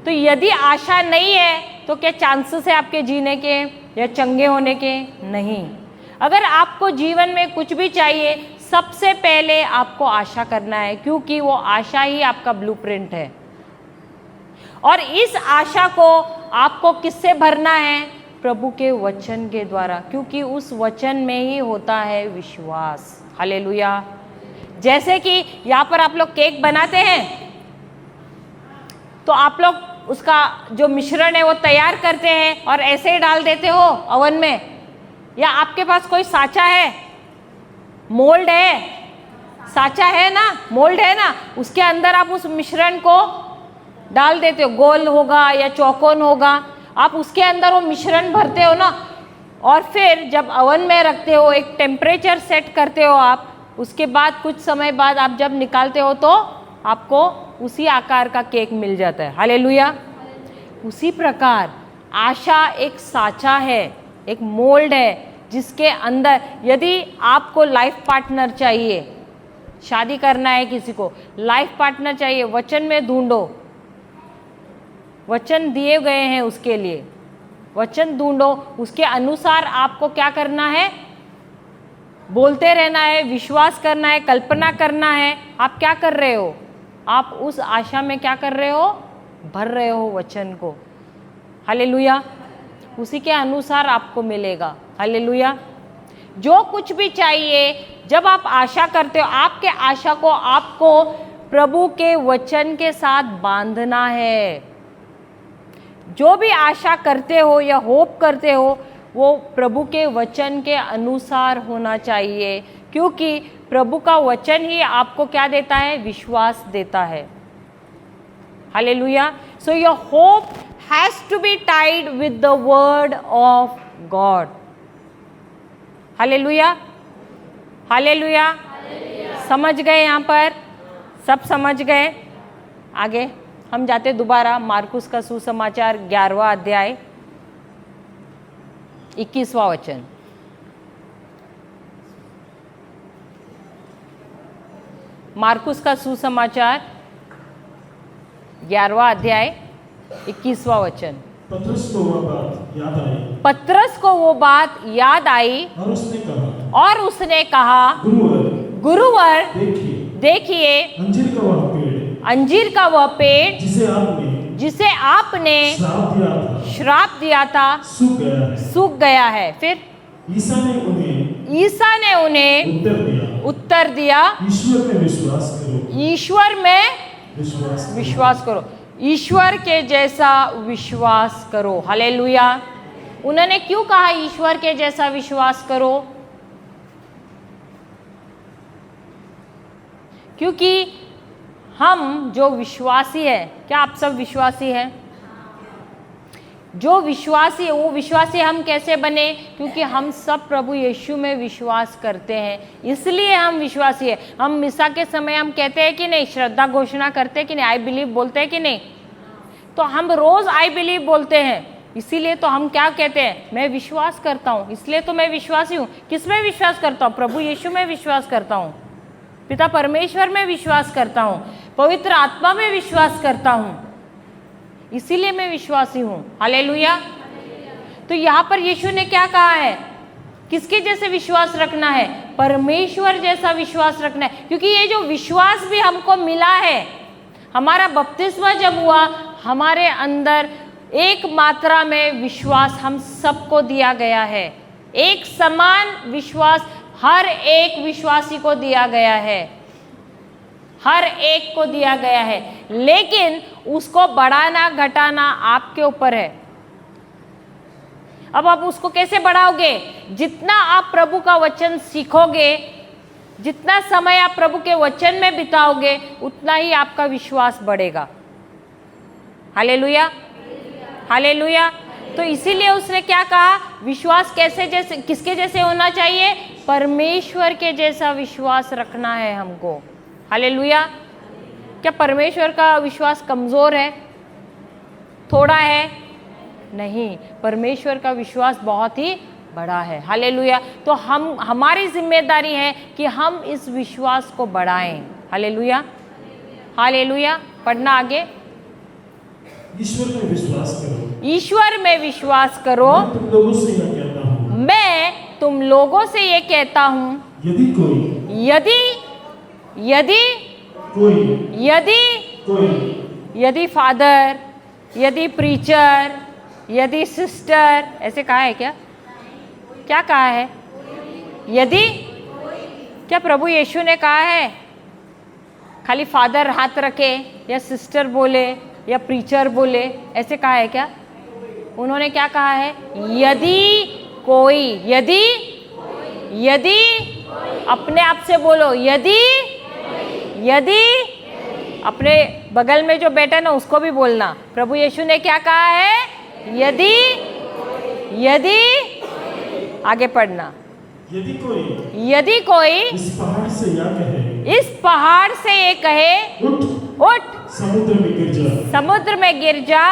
तो यदि आशा नहीं है तो क्या चांसेस है आपके जीने के या चंगे होने के? नहीं। अगर आपको जीवन में कुछ भी चाहिए, सबसे पहले आपको आशा करना है, क्योंकि वो आशा ही आपका ब्लूप्रिंट है। और इस आशा को आपको किससे भरना है? प्रभु के वचन के द्वारा, क्योंकि उस वचन में ही होता है विश्वास। हालेलुया। जैसे कि यहाँ पर आप लोग केक बनाते हैं तो आप लोग उसका जो मिश्रण है वो तैयार करते हैं और ऐसे ही डाल देते हो ओवन में, या आपके पास कोई साँचा है, मोल्ड है, साँचा है ना, मोल्ड है ना, उसके अंदर आप उस मिश्रण को डाल देते हो। गोल होगा या चौकोन होगा, आप उसके अंदर वो मिश्रण भरते हो ना, और फिर जब ओवन में रखते हो, एक टेम्परेचर सेट करते हो आप, उसके बाद कुछ समय बाद आप जब निकालते हो तो आपको उसी आकार का केक मिल जाता है। हालेलुया। उसी प्रकार आशा एक साँचा है, एक मोल्ड है, जिसके अंदर यदि आपको लाइफ पार्टनर चाहिए, शादी करना है किसी को, लाइफ पार्टनर चाहिए, वचन में ढूंढो। वचन दिए गए हैं उसके लिए, वचन ढूंढो, उसके अनुसार आपको क्या करना है? बोलते रहना है, विश्वास करना है, कल्पना करना है। आप क्या कर रहे हो? आप उस आशा में क्या कर रहे हो? भर रहे हो वचन को। हालेलुया। उसी के अनुसार आपको मिलेगा। हालेलुया। जो कुछ भी चाहिए, जब आप आशा करते हो, आपके आशा को आपको प्रभु के वचन के साथ बांधना है। जो भी आशा करते हो या होप करते हो, वो प्रभु के वचन के अनुसार होना चाहिए, क्योंकि प्रभु का वचन ही आपको क्या देता है? विश्वास देता है। Hallelujah. So your hope has to be tied with the word of God. Hallelujah, hallelujah. समझ गए? यहाँ पर सब समझ गए? आगे हम जाते दोबारा मार्कुस का सुसमाचार 11वां अध्याय 21वां वचन। मार्कुस का सुसमाचार 11वां अध्याय 21वां वचन। पतरस को वह बात याद आई पतरस को वो बात याद आई और उसने कहा, गुरुवर देखिए अंजीर का वह पेड़ जिसे आपने श्राप दिया था सूख गया है। फिर ईसा ने उन्हें उत्तर दिया, ईश्वर में विश्वास करो, ईश्वर के जैसा विश्वास करो। हालेलुया। उन्होंने क्यों कहा ईश्वर के जैसा विश्वास करो? क्योंकि हम जो विश्वासी है, क्या आप सब विश्वासी हैं? जो विश्वासी है, वो विश्वासी हम कैसे बने? क्योंकि हम सब प्रभु यीशु में विश्वास करते हैं, इसलिए हम विश्वासी है। हम मिसा के समय हम कहते हैं कि नहीं, श्रद्धा घोषणा करते हैं कि नहीं, आई बिलीव बोलते हैं कि नहीं? तो हम रोज आई बिलीव बोलते हैं, इसीलिए तो हम क्या कहते हैं? मैं विश्वास करता हूँ, इसलिए तो मैं विश्वासी हूँ। किस में विश्वास करता हूँ? प्रभु यीशु में विश्वास करता हूँ, पिता परमेश्वर में विश्वास करता हूँ, पवित्र आत्मा में विश्वास करता हूँ, इसीलिए मैं विश्वासी हूँ। हालेलुया। तो यहाँ पर यीशु ने क्या कहा है? किसके जैसे विश्वास रखना है? परमेश्वर जैसा विश्वास रखना है। क्योंकि ये जो विश्वास भी हमको मिला है, हमारा बपतिस्मा जब हुआ, हमारे अंदर एक मात्रा में विश्वास हम सबको दिया गया है। एक समान विश्वास हर एक विश्वासी को दिया गया है, हर एक को दिया गया है। लेकिन उसको बढ़ाना घटाना आपके ऊपर है। अब आप उसको कैसे बढ़ाओगे? जितना आप प्रभु का वचन सीखोगे, जितना समय आप प्रभु के वचन में बिताओगे, उतना ही आपका विश्वास बढ़ेगा। Hallelujah, hallelujah. तो इसीलिए उसने क्या कहा? विश्वास कैसे जैसे, किसके जैसे होना चाहिए? परमेश्वर के जैसा विश्वास रखना है हमको। हालेलुया। क्या परमेश्वर का विश्वास कमजोर है, थोड़ा है? नहीं, परमेश्वर का विश्वास बहुत ही बड़ा है। हालेलुया। तो हमारी जिम्मेदारी है कि हम इस विश्वास को बढ़ाएं। Hallelujah, hallelujah. पढ़ना आगे। ईश्वर में विश्वास करो। ईश्वर में विश्वास करो। मैं तुम लोगों से यह कहता हूँ, मैं तुम लोगों से ये कहता हूँ, यदि कोई यदि यदि कोई यदि कोई यदि फादर, यदि प्रीचर, यदि सिस्टर, ऐसे कहा है क्या? क्या कहा है? यदि। क्या प्रभु यीशु ने कहा है खाली फादर हाथ रखे या सिस्टर बोले या प्रीचर बोले, ऐसे कहा है क्या? उन्होंने क्या कहा है? यदि कोई, यदि यदि अपने आप से बोलो, यदि यदि अपने बगल में जो बैठा ना उसको भी बोलना। प्रभु यीशु ने क्या कहा है? यदि यदि आगे पढ़ना। यदि कोई इस पहाड़ से या कहे, इस पहाड़ से ये कहे, उठ उठ समुद्र में गिर जा, समुद्र में गिर जा,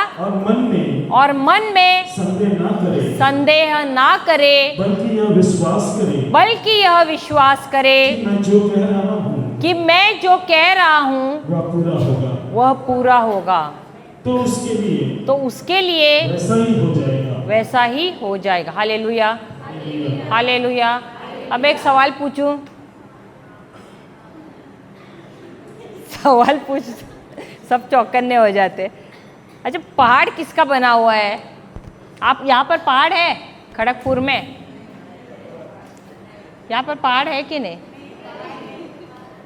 और मन में संदेह ना करे, बल्कि यह विश्वास करे कि मैं जो कह रहा हूँ वह पूरा होगा। तो उसके लिए वैसा ही हो जाएगा। Hallelujah, hallelujah. अब एक सवाल पूछूं? सवाल पूछ सब चौकन्ने हो जाते। अच्छा, पहाड़ किसका बना हुआ है? आप यहाँ पर पहाड़ है खड़गपुर में? यहाँ पर पहाड़ है कि नहीं?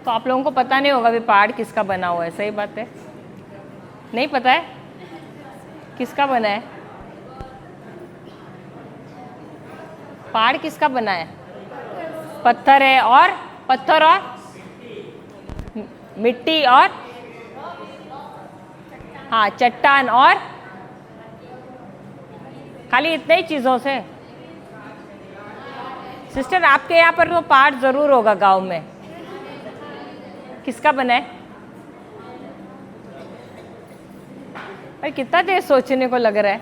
तो आप लोगों को पता नहीं होगा भी पहाड़ किसका बना हुआ है। सही बात है, नहीं पता है किसका बना है? पहाड़ किसका बना है? पत्थर है, और पत्थर और मिट्टी और हाँ चट्टान, और खाली इतने ही चीजों से। सिस्टर, आपके यहाँ पर तो पहाड़ जरूर होगा गांव में। किसका बना है? भाई कितना देर सोचने को लग रहा है।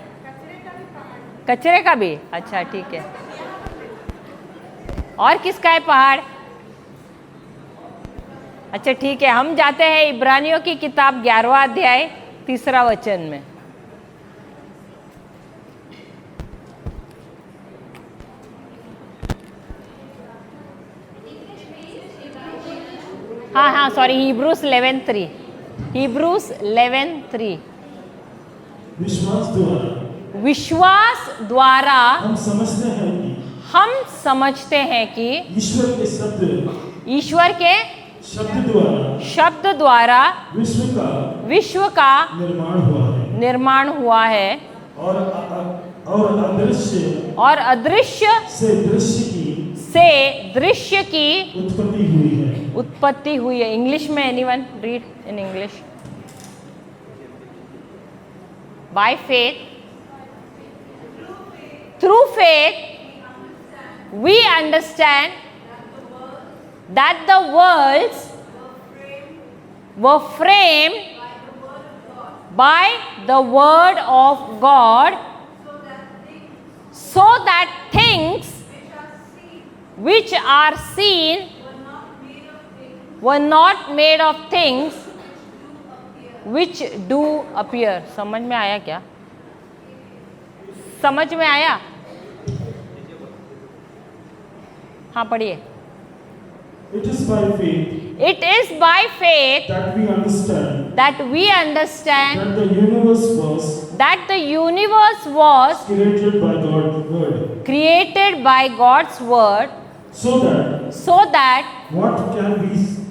कचरे का भी? अच्छा ठीक है। और किसका है पहाड़? अच्छा ठीक है, हम जाते हैं इब्रानियों की किताब 11वां अध्याय 3 वचन में। हाँ, सॉरी, हिब्रूस 11:3। हिब्रूस 11:3। विश्वास द्वारा हम समझते हैं कि ईश्वर के शब्द द्वारा विश्व का निर्माण हुआ है, और अदृश्य से दृश्य की उत्पत्ति हुई है। इंग्लिश में anyone read in English? By faith, through faith we understand that the worlds were framed by the word of God, so that things which are seen were not made of things which do appear। समझ में आया क्या? समझ में आया? हाँ पढ़िए। It is by faith It is by faith that we understand that we understand that the universe was that the universe was created by God's word, created by God's word, so that so that what can be seen,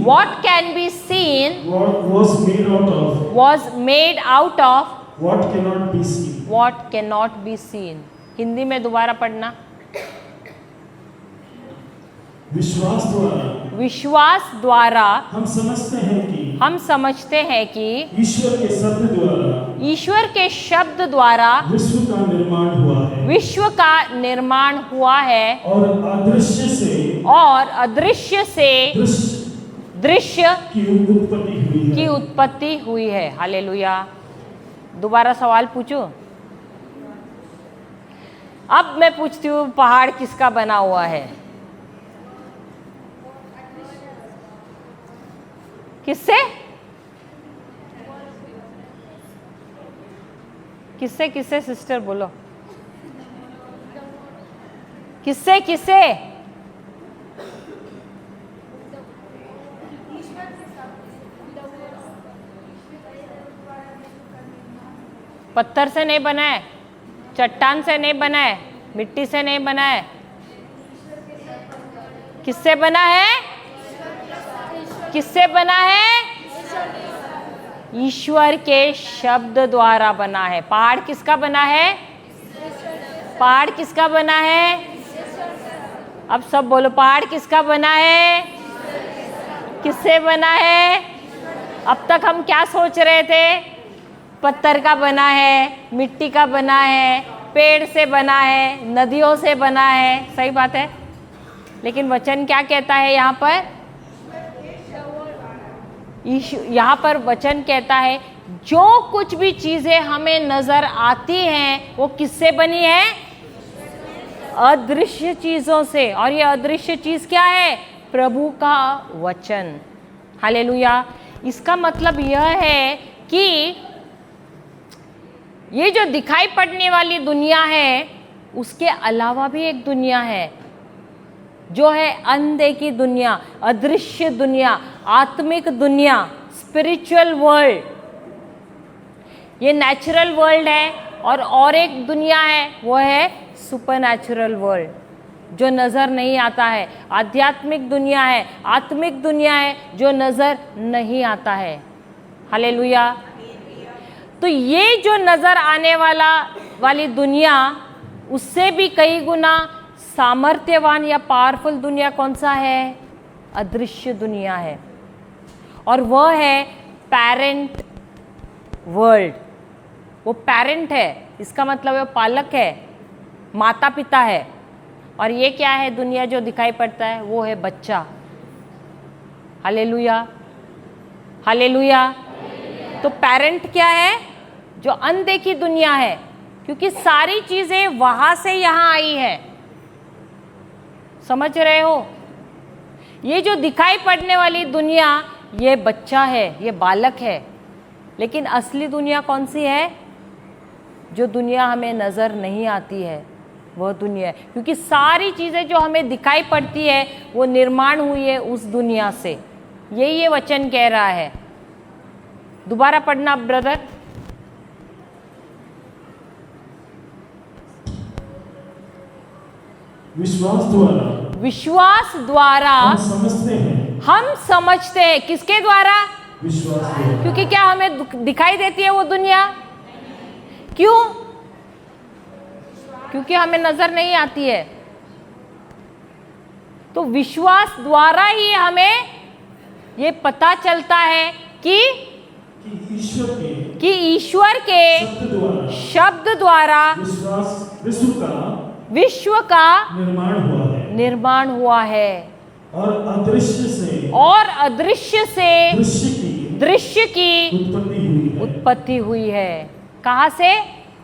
what can be seen what was made out of was made out of what cannot be seen. what cannot be seen। Hindi में दोबारा पढ़ना। विश्वास द्वारा हम समझते हैं कि ईश्वर के शब्द द्वारा विश्व का निर्माण हुआ है और अदृश्य से दृश्य की उत्पत्ति हुई है। हालेलुया। दोबारा सवाल पूछूं? अब मैं पूछती हूँ, पहाड़ किसका बना हुआ है? किससे किससे किससे सिस्टर बोलो, किससे किससे? पत्थर से नहीं बना है, चट्टान से नहीं बना है, मिट्टी से नहीं बना है, किससे बना है? किससे बना है? ईश्वर के शब्द द्वारा बना है। पहाड़ किसका बना है? पहाड़ किसका बना है? अब सब बोलो, पहाड़ किसका बना है? किससे बना है? अब तक हम क्या सोच रहे थे? पत्थर का बना है, मिट्टी का बना है, पेड़ से बना है, नदियों से बना है। सही बात है, लेकिन वचन क्या कहता है यहाँ पर? यहाँ पर वचन कहता है जो कुछ भी चीजें हमें नजर आती हैं वो किससे बनी है? अदृश्य चीजों से। और ये अदृश्य चीज क्या है? प्रभु का वचन। हालेलुया। इसका मतलब यह है कि ये जो दिखाई पड़ने वाली दुनिया है उसके अलावा भी एक दुनिया है जो है अनदेखी दुनिया, अदृश्य दुनिया, आत्मिक दुनिया, स्पिरिचुअल वर्ल्ड। ये नेचुरल वर्ल्ड है और एक दुनिया है, वो है सुपरनैचुरल वर्ल्ड, जो नज़र नहीं आता है। आध्यात्मिक दुनिया है, आत्मिक दुनिया है, जो नज़र नहीं आता है। हालेलुया। तो ये जो नज़र आने वाली दुनिया, उससे भी कई गुना सामर्थ्यवान या पावरफुल दुनिया कौन सा है? अदृश्य दुनिया है, और वह है पेरेंट वर्ल्ड। वो पेरेंट है, इसका मतलब वो पालक है, माता पिता है। और ये क्या है? दुनिया जो दिखाई पड़ता है वो है बच्चा। Hallelujah, hallelujah. तो पेरेंट क्या है? जो अनदेखी दुनिया है, क्योंकि सारी चीजें वहां से यहां आई है। समझ रहे हो? ये जो दिखाई पड़ने वाली दुनिया, ये बच्चा है, ये बालक है। लेकिन असली दुनिया कौन सी है? जो दुनिया हमें नजर नहीं आती है वह दुनिया है, क्योंकि सारी चीजें जो हमें दिखाई पड़ती है वो निर्माण हुई है उस दुनिया से। यही ये वचन कह रहा है। दोबारा पढ़ना ब्रदर। विश्वास द्वारा हम समझते हैं। किसके द्वारा? विश्वास द्वारा। क्योंकि क्या हमें दिखाई देती है वो दुनिया? क्यों? क्योंकि हमें नजर नहीं आती है। तो विश्वास द्वारा ही हमें ये पता चलता है कि ईश्वर के शब्द द्वारा विश्व का निर्माण हुआ है और अदृश्य से दृश्य की उत्पत्ति हुई है। कहाँ से?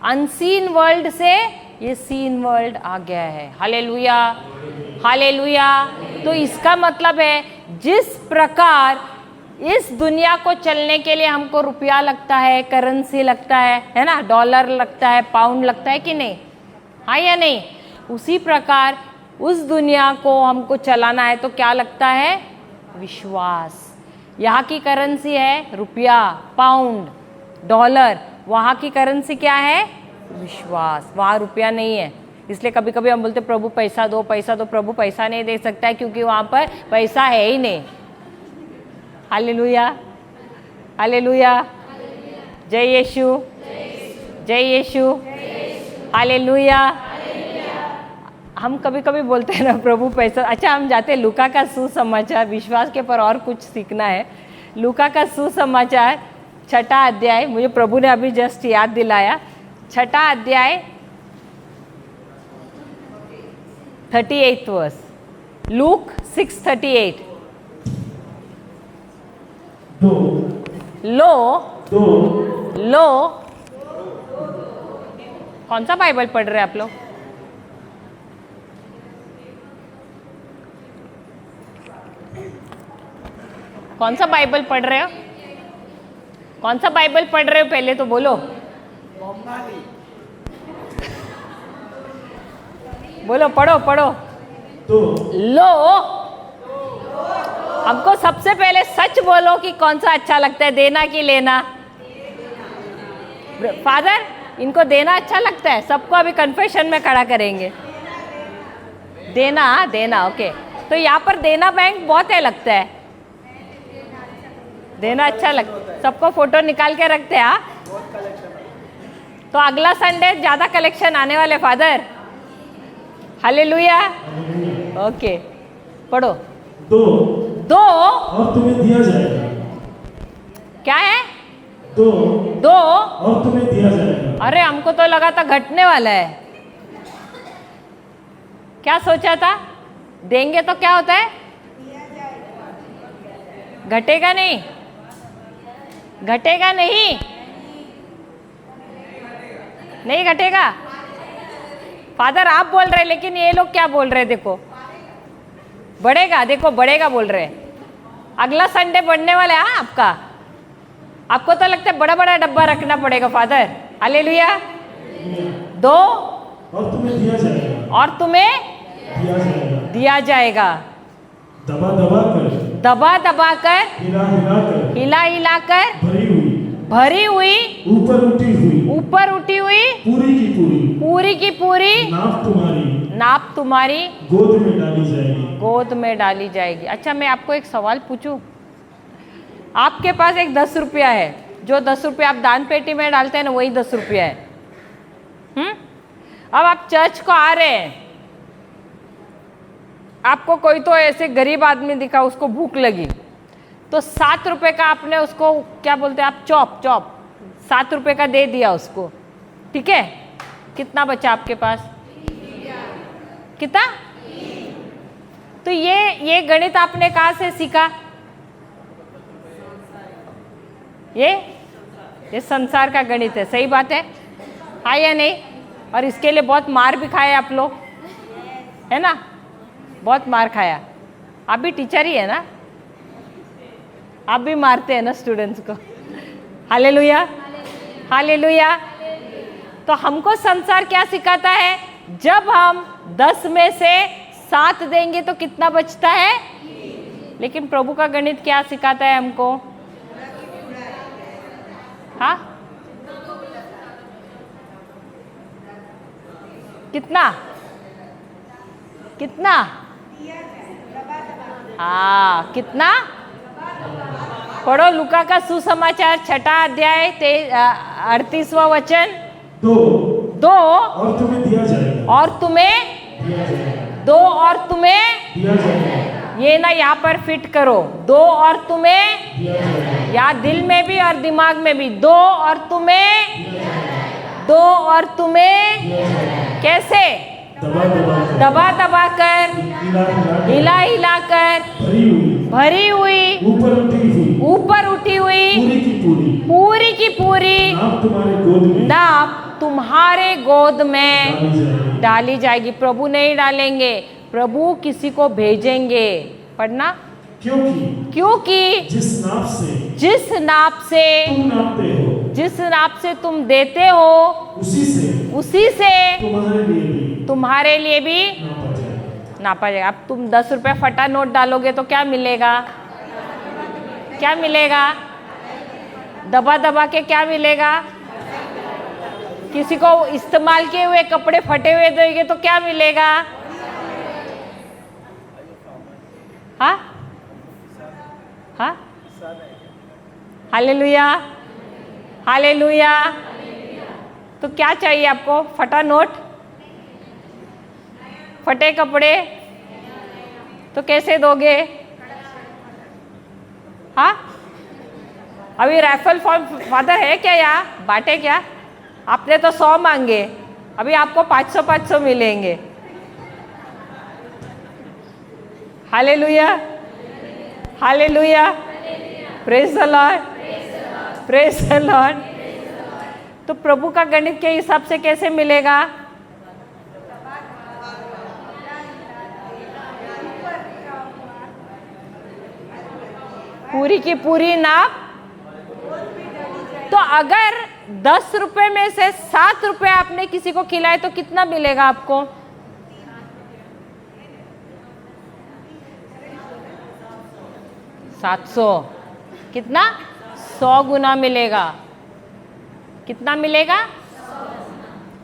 अनसीन वर्ल्ड से ये सीन वर्ल्ड आ गया है। Hallelujah, hallelujah. तो इसका मतलब है जिस प्रकार इस दुनिया को चलने के लिए हमको रुपया लगता है, करेंसी लगता है ना, डॉलर लगता है, पाउंड लगता है कि नहीं? हाँ या नहीं? उसी प्रकार उस दुनिया को हमको चलाना है तो क्या लगता है? विश्वास। यहाँ की करेंसी है रुपया, पाउंड, डॉलर। वहाँ की करेंसी क्या है? विश्वास। वहाँ रुपया नहीं है। इसलिए कभी कभी हम बोलते प्रभु पैसा दो, पैसा दो। प्रभु पैसा नहीं दे सकता है क्योंकि वहाँ पर पैसा है ही नहीं। हालेलुया, हालेलुया, जय यीशु, जय यीशु, हालेलुया। हम कभी कभी बोलते हैं ना प्रभु पैसा। अच्छा, हम जाते हैं लूका का सुसमाचार। विश्वास के पर और कुछ सीखना है। लूका का सुसमाचार 6ठा अध्याय, मुझे प्रभु ने अभी जस्ट याद दिलाया। 6ठा अध्याय 38th वर्स, लूक 6:38। लो कौन सा बाइबल पढ़ रहे हैं आप लोग? कौन सा बाइबल पढ़ रहे हो? कौन सा बाइबल पढ़ रहे हो पहले तो बोलो। बोलो, पढ़ो पढ़ो। लो, हमको सबसे पहले सच बोलो कि कौन सा अच्छा लगता है, देना कि लेना? फादर, इनको देना अच्छा लगता है। सबको अभी कन्फेशन में खड़ा करेंगे। देना, देना, ओके। तो यहाँ पर देना बैंक बहुत है लगता है। देना अच्छा लगता है। सबको फोटो निकाल के रखते हैं। हाँ, तो अगला संडे ज्यादा कलेक्शन आने वाले फादर। Hallelujah, okay. पढ़ो। दो और तुम्हें दिया जाएगा। क्या है? दो और तुम्हें दिया जाएगा। अरे, हमको तो लगा था घटने वाला है। क्या सोचा था? देंगे तो क्या होता है? घटेगा नहीं, घटेगा नहीं, नहीं घटेगा। फादर आप बोल रहे, लेकिन ये लोग क्या बोल रहे? देखो, बढ़ेगा। देखो, बढ़ेगा बोल रहे। अगला संडे बढ़ने वाला है। हाँ, आपका। आपको तो लगता है बड़ा बड़ा डब्बा रखना पड़ेगा फादर। हालेलुया। 2 और तुम्हें दिया जाएगा। और तुम्हें दिया जाएगा। दिया जाएगा। दबा दबा कर, दबा दबा कर, हिला हिला कर, हिला हिला कर, भरी हुई, भरी हुई, ऊपर उठी हुई, ऊपर उठी हुई, पूरी की पूरी, पूरी की पूरी नाप तुम्हारी, नाप तुम्हारी गोद में डाली जाएगी। गोद में डाली जाएगी। अच्छा, मैं आपको एक सवाल पूछूं। आपके पास एक 10 रुपया है। जो 10 रुपया आप दान पेटी में डालते हैं ना, वही 10 रुपया है। अब आप चर्च को आ रहे हैं, आपको कोई तो ऐसे गरीब आदमी दिखा, उसको भूख लगी, तो 7 रुपए का आपने उसको, क्या बोलते हैं आप, चॉप 7 रुपए का दे दिया उसको। ठीक है, कितना बचा आपके पास? कितना? तो ये गणित आपने कहाँ से सीखा? ये संसार का गणित है। सही बात है, हाँ या नहीं? और इसके लिए बहुत मार भी खाए आप लोग, है ना? बहुत मार खाया। आप भी टीचर ही है ना? आप भी मारते हैं ना स्टूडेंट्स को। Hallelujah, hallelujah. तो हमको संसार क्या सिखाता है? जब हम 10 में से 7 देंगे तो कितना बचता है? लेकिन प्रभु का गणित क्या सिखाता है हमको? हाँ, कितना? कितना? हाँ, कितना? पढ़ो लूका का सुसमाचार 6ठा अध्याय 38वां वचन। 2 और तुम्हें दिया जाएगा। और तुम्हें दिया जाएगा। 2 और तुम्हें दिया जाएगा। ये ना यहाँ पर फिट करो। 2 और तुम्हें दिया जाएगा। या दिल में भी और दिमाग में भी। 2 और तुम्हें, 2 और तुम्हें कैसे? दबा दबा कर, हिला हिला कर, भरी हुई, ऊपर उठी हुई, पूरी की पूरी नाप तुम्हारे गोद में डाली जाएगी। प्रभु नहीं डालेंगे, प्रभु किसी को भेजेंगे। पढ़ना। क्योंकि जिस नाप से तुम देते हो, उसी से तुम्हारे लिए भी नापा जाएगा। नापा जाएगा। अब तुम 10 रुपये फटा नोट डालोगे तो क्या मिलेगा? क्या मिलेगा? दबा दबा के क्या मिलेगा? किसी को इस्तेमाल किए हुए कपड़े फटे हुए दोगे तो क्या मिलेगा? हाँ हाँ, हालेलुया हालेलुया। तो क्या चाहिए आपको? फटा नोट, फटे कपड़े, तो कैसे दोगे? हाँ, अभी राइफल फॉर्म फादर है क्या? यहाँ बांटे क्या? आपने तो 100 मांगे, अभी आपको 500 मिलेंगे। Hallelujah hallelujah, praise the Lord, praise the Lord. तो प्रभु का गणित के हिसाब से कैसे मिलेगा? पूरी की पूरी नाप। तो अगर 10 रुपए में से 7 रुपए आपने किसी को खिलाए तो कितना मिलेगा आपको? 700। कितना? 100 गुना मिलेगा। कितना मिलेगा?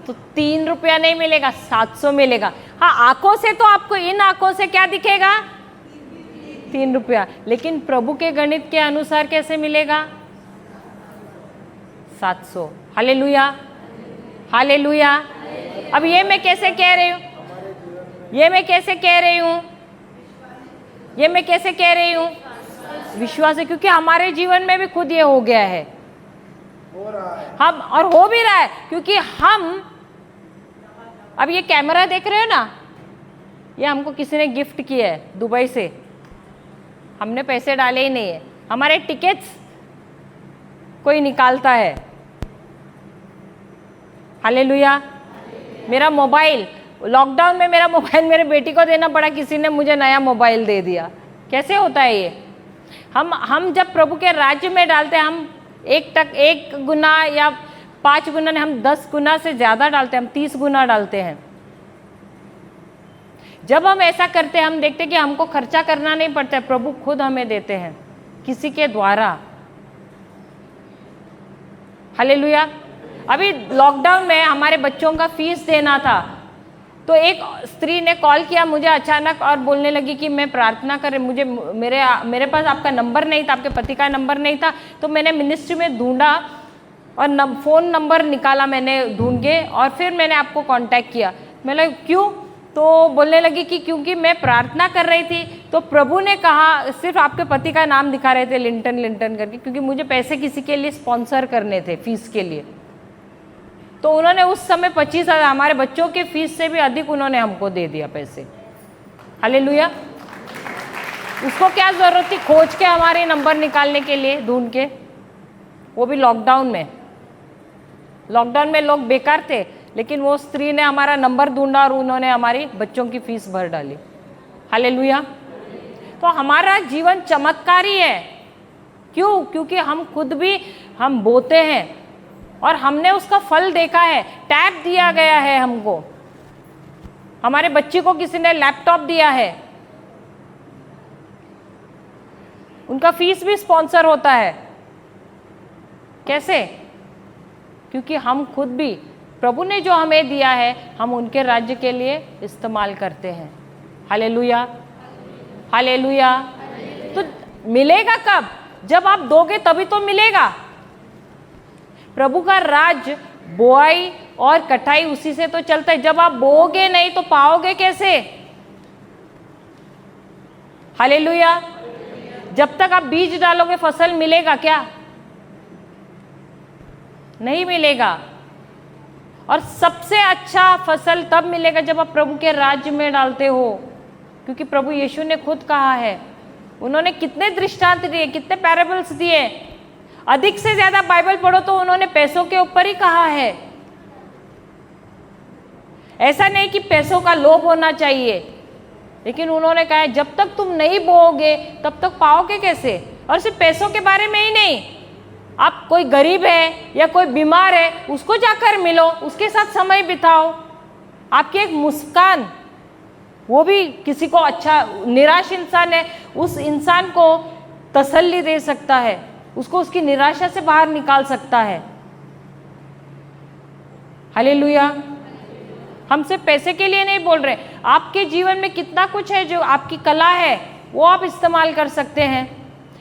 तो 3 रुपया नहीं मिलेगा, 700 मिलेगा। हाँ, आंखों से तो आपको इन आंखों से क्या दिखेगा? 3 रुपया। लेकिन प्रभु के गणित के अनुसार कैसे मिलेगा? 700। Hallelujah hallelujah. अब ये मैं कैसे कह रही हूँ? ये मैं कैसे कह रही हूँ? ये मैं कैसे कह रही हूँ? विश्वास है, क्योंकि हमारे जीवन में भी खुद ये हो गया है। हो रहा है। हम और हो भी रहा है, क्योंकि हम अब ये कैमरा देख रहे हो ना, ये हमको किसी ने गिफ्ट किया है दुबई से। हमने पैसे डाले ही नहीं है। हमारे टिकट्स कोई निकालता है। हालेलुया। मेरा मोबाइल, लॉकडाउन में मेरा मोबाइल मेरे बेटी को देना पड़ा, किसी ने मुझे नया मोबाइल दे दिया। कैसे होता है ये? हम जब प्रभु के राज्य में डालते हैं, हम 1 गुना या 5 गुना नहीं, हम 10 गुना से ज़्यादा डालते हैं, हम 30 गुना डालते हैं। जब हम ऐसा करते हैं, हम देखते हैं कि हमको खर्चा करना नहीं पड़ता है, प्रभु खुद हमें देते हैं किसी के द्वारा। हालेलुया। अभी लॉकडाउन में हमारे बच्चों का फीस देना था, तो एक स्त्री ने कॉल किया मुझे अचानक और बोलने लगी कि मैं प्रार्थना कर, मुझे मेरे पास आपका नंबर नहीं था, आपके पति का नंबर नहीं था। तो मैंने मिनिस्ट्री में ढूंढा और फ़ोन नंबर निकाला मैंने ढूंढ के, और फिर मैंने आपको कांटेक्ट किया। मैं लगा क्यों? तो बोलने लगी कि क्योंकि मैं प्रार्थना कर रही थी, तो प्रभु ने कहा, सिर्फ आपके पति का नाम दिखा रहे थे लिंटन करके, क्योंकि मुझे पैसे किसी के लिए स्पॉन्सर करने थे फीस के लिए। तो उन्होंने उस समय 25,000, हमारे बच्चों के फीस से भी अधिक उन्होंने हमको दे दिया पैसे। हालेलुया। उसको क्या ज़रूरत थी खोज के हमारे नंबर निकालने के लिए, ढूंढ के, वो भी लॉकडाउन में। लॉकडाउन में लोग बेकार थे, लेकिन वो स्त्री ने हमारा नंबर ढूंढा और उन्होंने हमारी बच्चों की फीस भर डाली। हालेलुया। तो हमारा जीवन चमत्कारी है। क्यों? क्योंकि हम खुद भी हम बोते हैं और हमने उसका फल देखा है। टैब दिया गया है हमको, हमारे बच्चे को किसी ने लैपटॉप दिया है, उनका फीस भी स्पॉन्सर होता है। कैसे? क्योंकि हम खुद भी प्रभु ने जो हमें दिया है, हम उनके राज्य के लिए इस्तेमाल करते हैं। Hallelujah hallelujah. तो मिलेगा कब? जब आप दोगे तभी तो मिलेगा। प्रभु का राज्य बोआई और कटाई उसी से तो चलता है। जब आप बोओगे नहीं तो पाओगे कैसे? हालेलुया। जब तक आप बीज डालोगे फसल मिलेगा क्या? नहीं मिलेगा। और सबसे अच्छा फसल तब मिलेगा जब आप प्रभु के राज्य में डालते हो, क्योंकि प्रभु यीशु ने खुद कहा है। उन्होंने कितने दृष्टांत दिए, कितने पैराबल्स दिए। अधिक से ज्यादा बाइबल पढ़ो तो उन्होंने पैसों के ऊपर ही कहा है। ऐसा नहीं कि पैसों का लोभ होना चाहिए, लेकिन उन्होंने कहा है जब तक तुम नहीं बोओगे तब तक पाओगे कैसे? और सिर्फ पैसों के बारे में ही नहीं, आप कोई गरीब है या कोई बीमार है, उसको जाकर मिलो, उसके साथ समय बिताओ। आपकी एक मुस्कान, वो भी किसी को अच्छा, निराश इंसान है उस इंसान को तसल्ली दे सकता है, उसको उसकी निराशा से बाहर निकाल सकता है। हालेलुया। हम सिर्फ पैसे के लिए नहीं बोल रहे, आपके जीवन में कितना कुछ है जो आपकी कला है वो आप इस्तेमाल कर सकते हैं,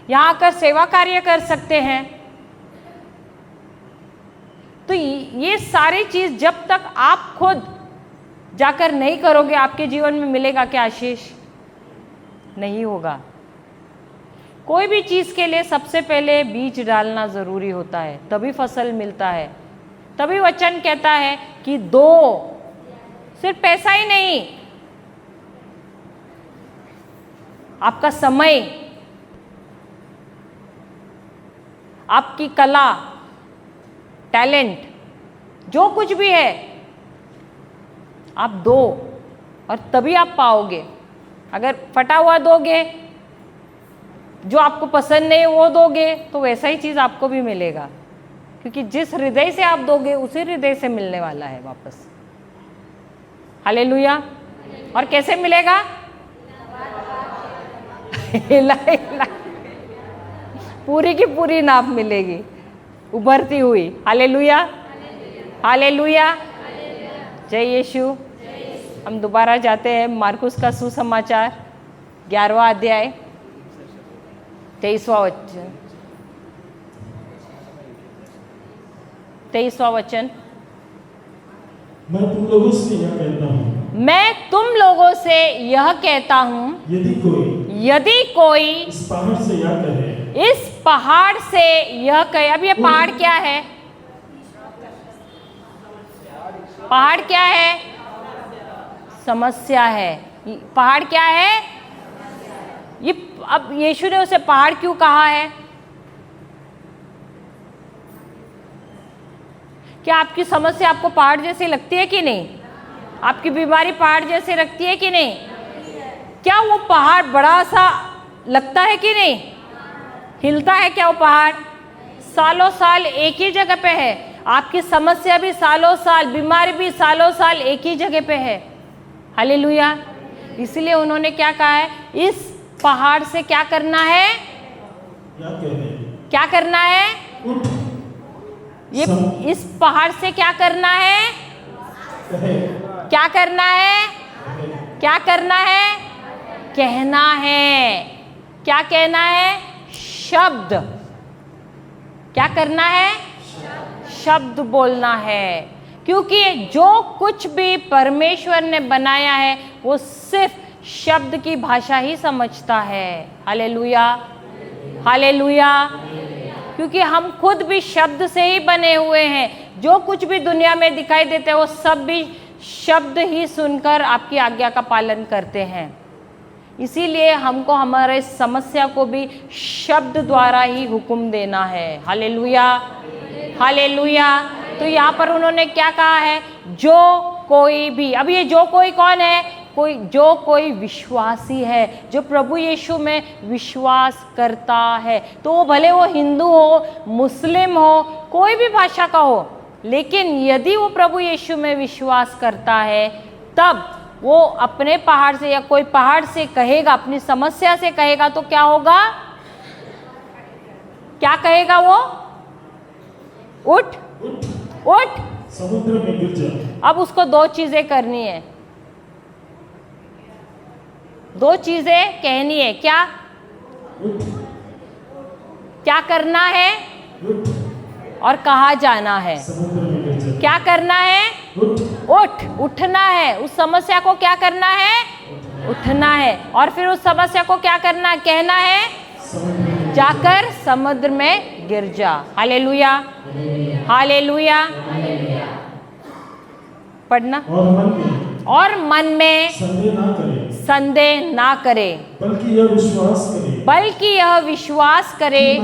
यहाँ आकर सेवा कार्य कर सकते हैं। तो ये सारी चीज जब तक आप खुद जाकर नहीं करोगे, आपके जीवन में मिलेगा क्या आशीष? नहीं होगा। कोई भी चीज के लिए सबसे पहले बीज डालना जरूरी होता है, तभी फसल मिलता है। तभी वचन कहता है कि दो, सिर्फ पैसा ही नहीं, आपका समय, आपकी कला, टैलेंट, जो कुछ भी है आप दो, और तभी आप पाओगे। अगर फटा हुआ दोगे, जो आपको पसंद नहीं वो दोगे, तो वैसा ही चीज आपको भी मिलेगा, क्योंकि जिस हृदय से आप दोगे उसी हृदय से मिलने वाला है वापस। हालेलुया। और कैसे मिलेगा? पूरी की पूरी नाप मिलेगी, उभरती हुई। हालेलुया, हालेलुया, जय यीशु। हम दोबारा जाते हैं मार्कुस का सुसमाचार 11वां अध्याय 23वां वचन। 23वां वचन। मैं तुम लोगों से यह कहता हूँ, मैं तुम लोगों से यह कहता हूँ, यदि कोई इस पहाड़ से यह कहे, इस पहाड़ से यह कहे। अब ये पहाड़ क्या है? पहाड़ क्या है? समस्या है। पहाड़ क्या है? ये अब यीशु ने उसे पहाड़ क्यों कहा है? क्या आपकी समस्या आपको पहाड़ जैसी लगती है कि नहीं? आपकी बीमारी पहाड़ जैसी लगती है कि नहीं? क्या वो पहाड़ बड़ा सा लगता है कि नहीं? हिलता है क्या वो पहाड़? सालों साल एक ही जगह पे है। आपकी समस्या भी सालों साल, बीमारी भी सालों साल एक ही जगह पे है। हालेलुया। इसलिए उन्होंने क्या कहा है? इस पहाड़ से क्या करना है? क्या करना है? ये इस पहाड़ से क्या करना है? क्या करना है? क्या करना है? कहना है। क्या कहना है? शब्द। क्या करना है? शब्द बोलना है। क्योंकि जो कुछ भी परमेश्वर ने बनाया है वो सिर्फ शब्द की भाषा ही समझता है। Hallelujah, hallelujah. क्योंकि हम खुद भी शब्द से ही बने हुए हैं। जो कुछ भी दुनिया में दिखाई देते हैं वो सब भी शब्द ही सुनकर आपकी आज्ञा का पालन करते हैं। इसीलिए हमको हमारे समस्या को भी शब्द द्वारा ही हुक्म देना है। Hallelujah, hallelujah. तो यहाँ पर उन्होंने क्या कहा है? जो कोई भी। अब ये जो कोई कौन है? जो कोई विश्वासी है, जो प्रभु यीशु में विश्वास करता है। तो वो भले वो हिंदू हो, मुस्लिम हो, कोई भी भाषा का हो, लेकिन यदि वो प्रभु यीशु में विश्वास करता है तब वो अपने पहाड़ से या कोई पहाड़ से कहेगा, अपनी समस्या से कहेगा, तो क्या होगा? क्या कहेगा वो? उठ, उठ, समुद्र में गिर जा। अब उसको दो चीजें करनी है, दो चीजें कहनी है। क्या? क्या करना है और कहाँ जाना है? क्या करना है? उठ, उठना है। उस समस्या को क्या करना है? उठना है। और फिर उस समस्या को क्या करना है? कहना है, जाकर समुद्र में गिर जा। Hallelujah, hallelujah. पढ़ना। और मन में संदेह ना करे, बल्कि यह विश्वास करे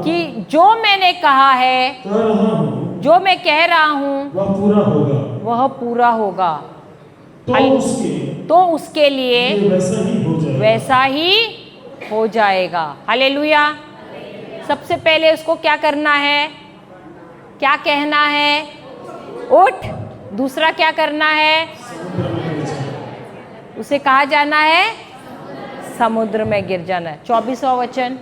कि जो मैंने कहा है, जो मैं कह रहा हूँ वह पूरा होगा। तो उसके लिए वैसा ही हो जाएगा। हालेलुया। सबसे पहले उसको क्या करना है? क्या कहना है? उठ, दूसरा क्या करना है? समुद्र में गिर जाना। उसे कहाँ जाना है? समुद्र में गिर जाना है। 24वां वचन,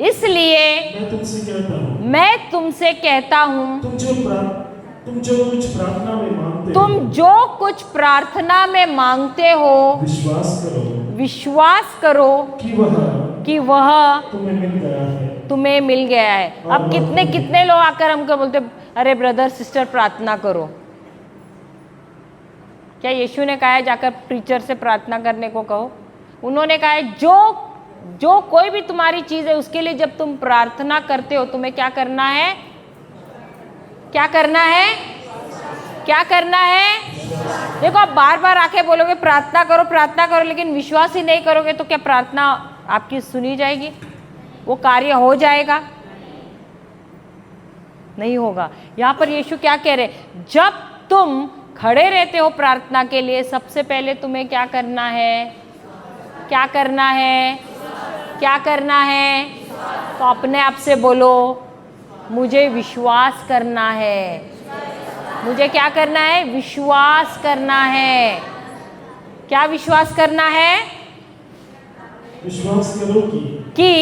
इसलिए मैं तुमसे कहता हूँ तुम जो कुछ प्रार्थना में मांगते तुम जो कुछ प्रार्थना में मांगते हो विश्वास करो कि वह तुम्हें मिल गया है। अब कितने लोग आकर हमको बोलते, अरे ब्रदर सिस्टर प्रार्थना करो। क्या यीशु ने कहा है जाकर प्रीचर से प्रार्थना करने को कहो? उन्होंने कहा है जो कोई भी तुम्हारी चीज है उसके लिए जब तुम प्रार्थना करते हो तुम्हें क्या करना है? क्या करना है? क्या करना है? देखो, आप बार बार आके बोलोगे प्रार्थना करो, लेकिन विश्वास ही नहीं करोगे तो क्या प्रार्थना आपकी सुनी जाएगी? वो कार्य हो जाएगा? नहीं होगा। यहां पर यीशु क्या कह रहे? जब तुम खड़े रहते हो प्रार्थना के लिए, सबसे पहले तुम्हें क्या करना है? क्या करना है? क्या करना है? तो अपने आप से बोलो, मुझे विश्वास करना है। मुझे क्या करना है? विश्वास करना है। क्या विश्वास करना है? विश्वास करो कि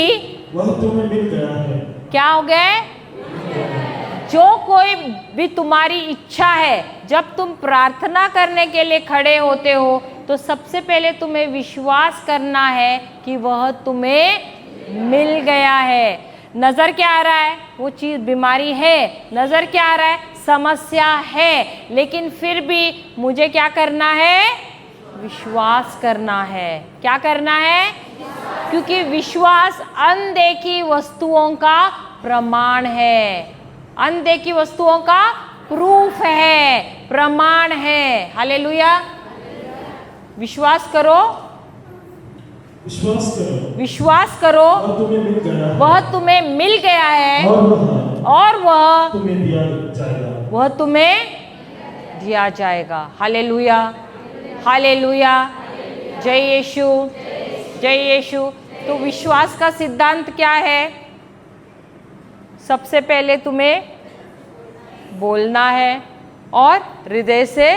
वह तुम्हें मिल गया है। क्या हो गए? जो कोई भी तुम्हारी इच्छा है, जब तुम प्रार्थना करने के लिए खड़े होते हो तो सबसे पहले तुम्हें विश्वास करना है कि वह तुम्हें मिल गया है। नजर क्या आ रहा है? वो चीज बीमारी है, नजर क्या आ रहा है? समस्या है, लेकिन फिर भी मुझे क्या करना है? विश्वास करना है। क्या करना है? क्योंकि विश्वास अनदेखी वस्तुओं का प्रमाण है। अनदेखी वस्तुओं का प्रूफ है, प्रमाण है। हालेलुया। विश्वास करो, विश्वास करो, वह तुम्हें मिल गया है और वह तुम्हें दिया जाएगा। हालेलुया, हालेलुया, जय यीशु, जय यीशु। तो विश्वास का सिद्धांत क्या है? सबसे पहले तुम्हें बोलना है और हृदय से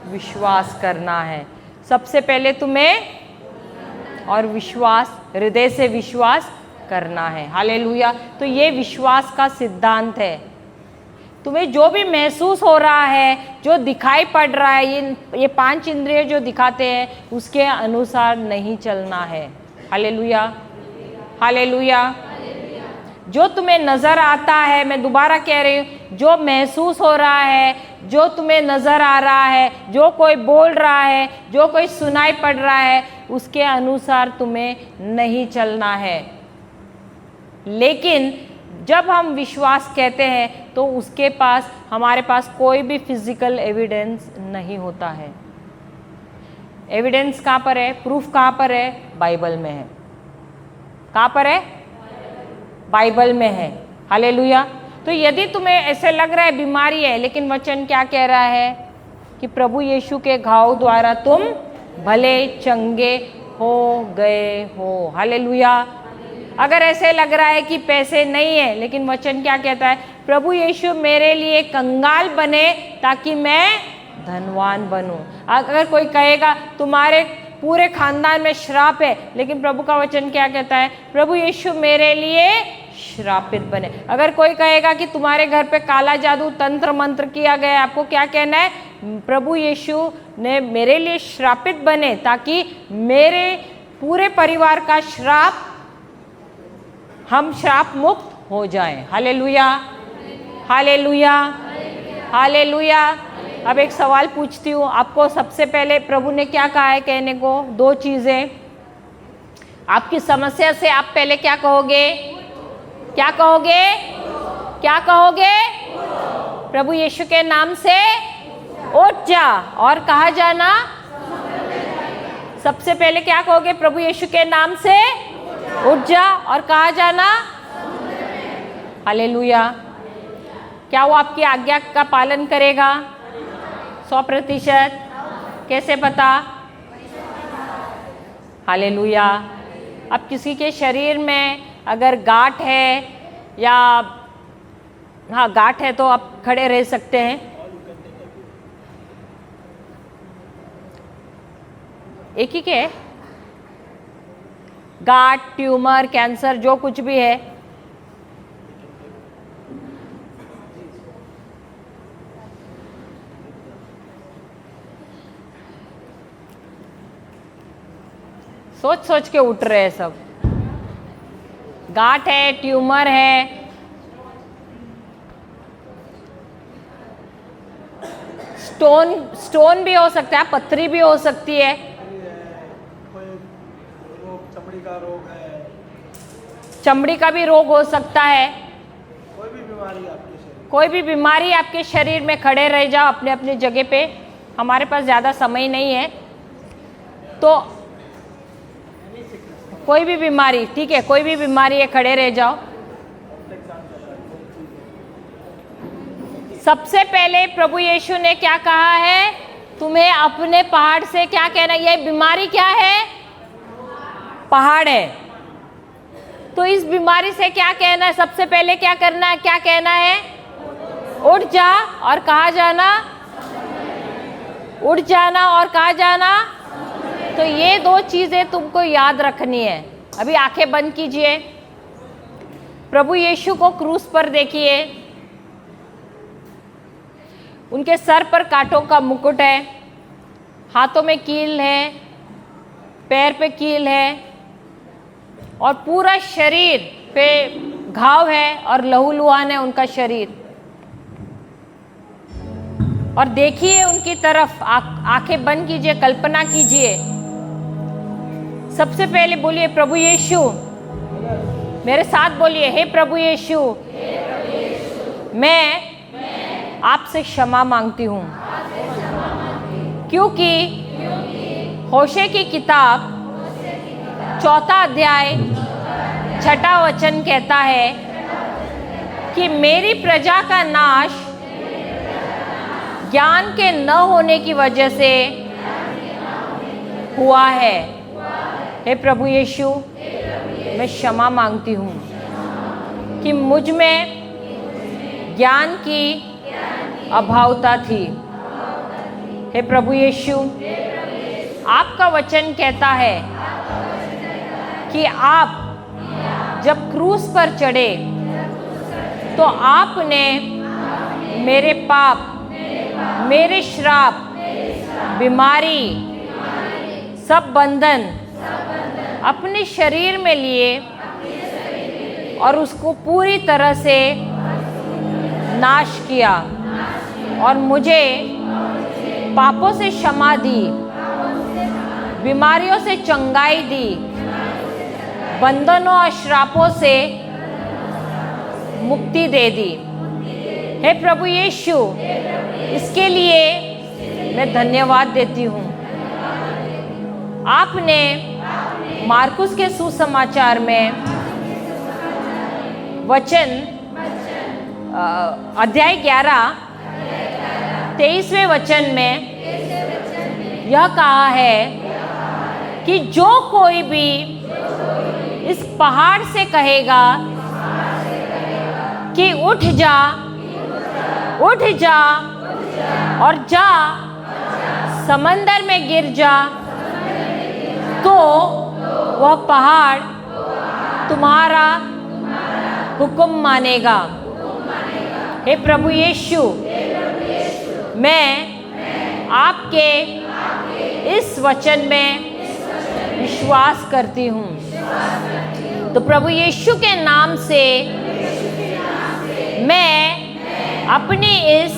विश्वास करना है। सबसे पहले तुम्हें और विश्वास, हृदय से विश्वास करना है। हालेलुया। तो ये विश्वास का सिद्धांत है। तुम्हें जो भी महसूस हो रहा है, जो दिखाई पड़ रहा है, ये 5 इंद्रिय जो दिखाते हैं उसके अनुसार नहीं चलना है। Hallelujah, hallelujah. जो तुम्हें नजर आता है, मैं दोबारा कह रही हूँ, जो महसूस हो रहा है, जो तुम्हें नजर आ रहा है, जो कोई बोल रहा है, जो कोई सुनाई पड़ रहा है, उसके अनुसार तुम्हें नहीं चलना है। लेकिन जब हम विश्वास कहते हैं तो उसके पास, हमारे पास कोई भी फिजिकल एविडेंस नहीं होता है। एविडेंस कहाँ पर है? प्रूफ कहाँ पर है? बाइबल में है। कहाँ पर है? बाइबल में है। हालेलुया। तो यदि तुम्हें ऐसे लग रहा है बीमारी है, लेकिन वचन क्या कह रहा है कि प्रभु यीशु के घाव द्वारा तुम भले चंगे हो गए हो। हालेलुया। अगर ऐसे लग रहा है कि पैसे नहीं है, लेकिन वचन क्या कहता है? प्रभु यीशु मेरे लिए कंगाल बने ताकि मैं धनवान बनूं। अगर कोई कहेगा तुम्हारे पूरे खानदान में श्राप है, लेकिन प्रभु का वचन क्या कहता है? प्रभु यीशु मेरे लिए श्रापित बने। अगर कोई कहेगा कि तुम्हारे घर पे काला जादू तंत्र मंत्र किया गया है, आपको क्या कहना है? प्रभु यीशु ने मेरे लिए श्रापित बने ताकि मेरे पूरे परिवार का श्राप, हम श्राप मुक्त हो जाएं। Hallelujah, hallelujah, hallelujah. अब एक सवाल पूछती हूँ आपको। सबसे पहले प्रभु ने क्या कहा है कहने को? 2 चीजें। आपकी समस्या से आप पहले क्या कहोगे? क्या कहोगे? क्या कहोगे? प्रभु यीशु के नाम से उठ जा। और कहा जाना? सबसे पहले क्या कहोगे? प्रभु यीशु के नाम से उठ जा और कहा जाना? हालेलुया। क्या वो आपकी आज्ञा का पालन करेगा? 100%। कैसे पता? हालेलुया। अब किसी के शरीर में अगर गांठ है या हाँ, गांठ है तो आप खड़े रह सकते हैं। एक ही के गांठ, ट्यूमर, कैंसर, जो कुछ भी है। सोच सोच के उठ रहे हैं सब। गांठ है, ट्यूमर है, स्टोन भी हो सकता है, पथरी भी हो सकती है, कोई रोग, चमड़ी का रोग है, चमड़ी का भी रोग हो सकता है। कोई भी बीमारी आपके शरीर, कोई भी बीमारी आपके शरीर में, खड़े रह जाओ अपने अपने जगह पे। हमारे पास ज़्यादा समय नहीं है, तो कोई भी बीमारी, ठीक है, कोई भी बीमारी है, खड़े रह जाओ। सबसे पहले प्रभु यीशु ने क्या कहा है? तुम्हें अपने पहाड़ से क्या कहना है? ये बीमारी क्या है? पहाड़ है। तो इस बीमारी से क्या कहना है? सबसे पहले क्या करना है? क्या कहना है? उठ जा। और कहाँ जाना? उठ जाना। और कहाँ जाना? तो ये दो चीज़ें तुमको याद रखनी है। अभी आंखें बंद कीजिए, प्रभु यीशु को क्रूस पर देखिए। उनके सर पर कांटों का मुकुट है, हाथों में कील है, पैर पे कील है, और पूरा शरीर पे घाव है और लहूलुहान है उनका शरीर। और देखिए उनकी तरफ, आंखें बंद कीजिए, कल्पना कीजिए। सबसे पहले बोलिए, प्रभु यीशु, मेरे साथ बोलिए, हे प्रभु यीशु, मैं आपसे क्षमा मांगती हूँ, क्योंकि होशे की किताब 4 अध्याय 6 वचन कहता है कि मेरी प्रजा का नाश ज्ञान के न होने की वजह से हुआ है। हे प्रभु यीशु, मैं क्षमा मांगती हूँ कि मुझ में ज्ञान की अभावता थी। हे प्रभु यीशु, आपका वचन कहता है कि आप जब क्रूस पर चढ़े तो आपने मेरे पाप, मेरे श्राप, बीमारी, सब बंधन अपने शरीर में लिए और उसको पूरी तरह से नाश किया, और मुझे पापों से क्षमा दी, बीमारियों से चंगाई दी, बंधनों और श्रापों से मुक्ति दे दी। हे प्रभु यीशु, इसके लिए मैं धन्यवाद देती हूँ। आपने मार्कुस के सुसमाचार में वचन अध्याय 11 23वें वचन में यह कहा है कि जो कोई भी इस पहाड़ से कहेगा कि उठ जा, उठ जा और जा, समंदर में गिर जा, तो वह पहाड़ तुम्हारा हुक्म मानेगा। हे प्रभु यीशु, मैं आपके इस वचन में विश्वास करती हूँ। तो प्रभु यीशु के नाम से मैं अपनी इस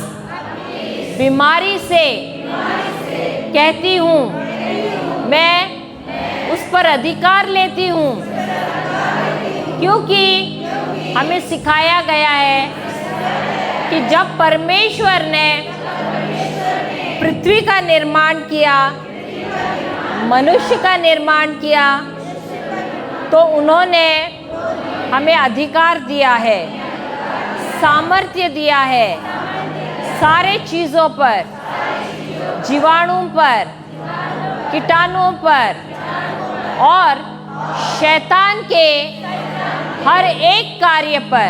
बीमारी से कहती हूँ, मैं उस पर अधिकार लेती हूँ, क्योंकि हमें सिखाया गया है कि जब परमेश्वर ने पृथ्वी का निर्माण किया, मनुष्य का निर्माण किया, तो उन्होंने हमें अधिकार दिया है, सामर्थ्य दिया है सारे चीज़ों पर, जीवाणुओं पर, कीटाणुओं पर और शैतान के हर एक कार्य पर